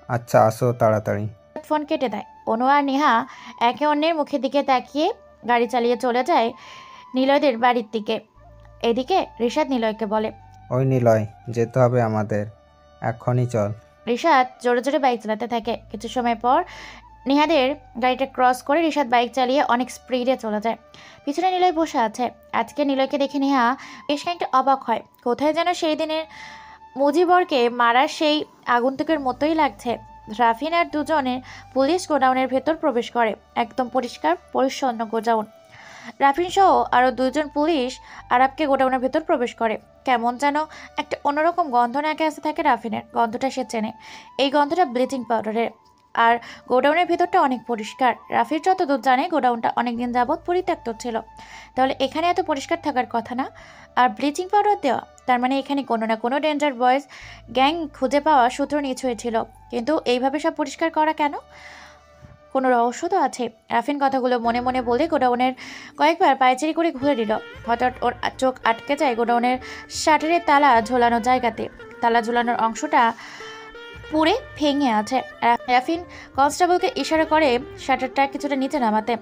আচ্ছা আসো তাড়াতাড়ি। ফোন কেটে দেয়। অনু আর নেহা একে অন্যের মুখের দিকে তাকিয়ে গাড়ি চালিয়ে চলে যায় নিলয়দের বাড়ির দিকে। এদিকে রিশাদ নিলয়কে বলে, ওই নিলয়, যেতে হবে আমাদের, এখনই চল। রিশাদ জোরে জোরে বাইক চালাতে থাকে। কিছু সময় পর নেহাদের গাড়িটা ক্রস করে রিশাদ বাইক চালিয়ে অনেক স্পিডে চলে যায়। পিছনে নিলয় বসে আছে। আজকে নিলয়কে দেখে নেহা বেশ খানিকটা অবাক হয়। কোথায় যেন সেই দিনের মুজিবরকে মারার সেই আগন্তুকের মতোই লাগছে। রাফিন আর দুজনের পুলিশ গোডাউনের ভেতর প্রবেশ করে। একদম পরিষ্কার পরিচ্ছন্ন গোডাউন। রাফিন সহ আরও 2 জন পুলিশ আরাবকে গোডাউনের ভেতর প্রবেশ করে। কেমন যেন একটা অন্যরকম গন্ধ নাকে আসতে থাকে রাফিনের। গন্ধটা সে চেনে। এই গন্ধটা ব্লিচিং পাউডারের। আর গোডাউনের ভেতরটা অনেক পরিষ্কার। রাফির যতদূর জানে গোডাউনটা অনেকদিন যাবৎ পরিত্যক্ত ছিল। তাহলে এখানে এত পরিষ্কার থাকার কথা না। আর ব্লিচিং পাউডার দেওয়া, তার মানে এখানে কোনো না কোনো ডেঞ্জার বয়েজ গ্যাং খুঁজে পাওয়া সূত্র নিশ্চয় ছিল। কিন্তু এইভাবে সব পরিষ্কার করা কেন? কোনো রহস্য তো আছে। রাফিন কথাগুলো মনে মনে বলে গোডাউনের কয়েকবার পায়চারি করে ঘুরে দিল। হঠাৎ ওর চোখ আটকে যায় গোডাউনের শাটারের তালা ঝোলানো জায়গাতে। তালা ঝোলানোর অংশটা পুড়ে ভেঙে আছে। রাফিন কনস্টেবলকে ইশারা করে শাটারটা কিছুটা নিচে নামাতে।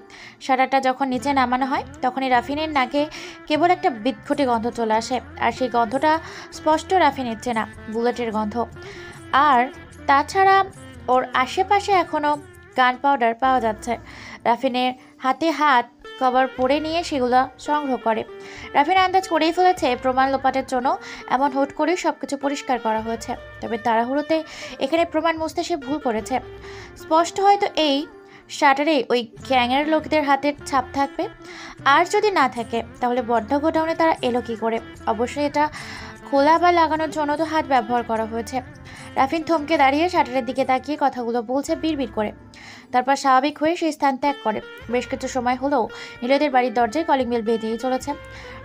শাটারটা যখন নিচে নামানো হয় তখনই রাফিনের নাকে কেবল একটা বিদঘুটে গন্ধ চলে আসে। আর সেই গন্ধটা স্পষ্ট রাফিনের চেনা, বুলেটের গন্ধ। আর তাছাড়া ওর আশেপাশে এখনও গান পাউডার পাওয়া যাচ্ছে। রাফিনের হাতে হাত কভার পরে নিয়ে সেগুলো সংগ্রহ করে। রাফিন আন্দাজ করেই ফেলেছে প্রমাণ লোপাটের জন্য এমন হুট করে সব কিছু পরিষ্কার করা হয়েছে। তবে তাড়াহুড়োতে এখানে প্রমাণ মুছতে সে ভুল করেছে। স্পষ্ট হয়তো এই শাটারে ওই গ্যাংয়ের লোকদের হাতের ছাপ থাকবে। আর যদি না থাকে তাহলে বদ্ধ গোডাউনে তারা এলো কী করে? অবশ্যই এটা খোলা বা লাগানোর জন্য তো হাত ব্যবহার করা হয়েছে। রাফিন থমকে দাঁড়িয়ে শাটারের দিকে তাকিয়ে কথাগুলো বলছে বিড়বিড় করে। তারপর স্বাভাবিক হয়ে সেই স্থান ত্যাগ করে। বেশ কিছু সময় হলেও নীলয়দের বাড়ির দরজায় কলিং বেল বেঁধেই চলেছে।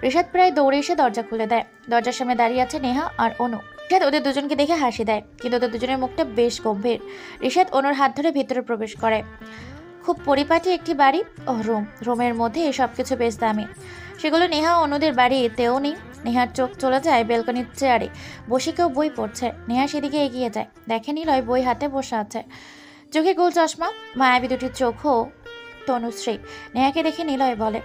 রিশাদ প্রায় দৌড়ে এসে দরজা খুলে দেয়। দরজার সামনে দাঁড়িয়ে আছে নেহা আর অনু। রিশাদ ওদের দুজনকে দেখে হাসি দেয়, কিন্তু ওদের দুজনের মুখটা বেশ গম্ভীর। রিশাদ অনুর হাত ধরে ভিতরে প্রবেশ করে। খুব পরিপাটি একটি বাড়ি ও রুমের মধ্যে সব কিছু বেশ দামি। সেগুলো নেহা অনুদের বাড়িতেও নেই। নেহার চোখ চলে যায় বেলকনির চেয়ারে বসে কেউ বই পড়ছে। নেহা সেদিকে এগিয়ে যায়, দেখে নিলয় বই হাতে বসে আছে, চোখে গোল চশমা, মায়াবী দুটি চোখও তনুশ্রী। নেহাকে দেখে নিলয় বলে,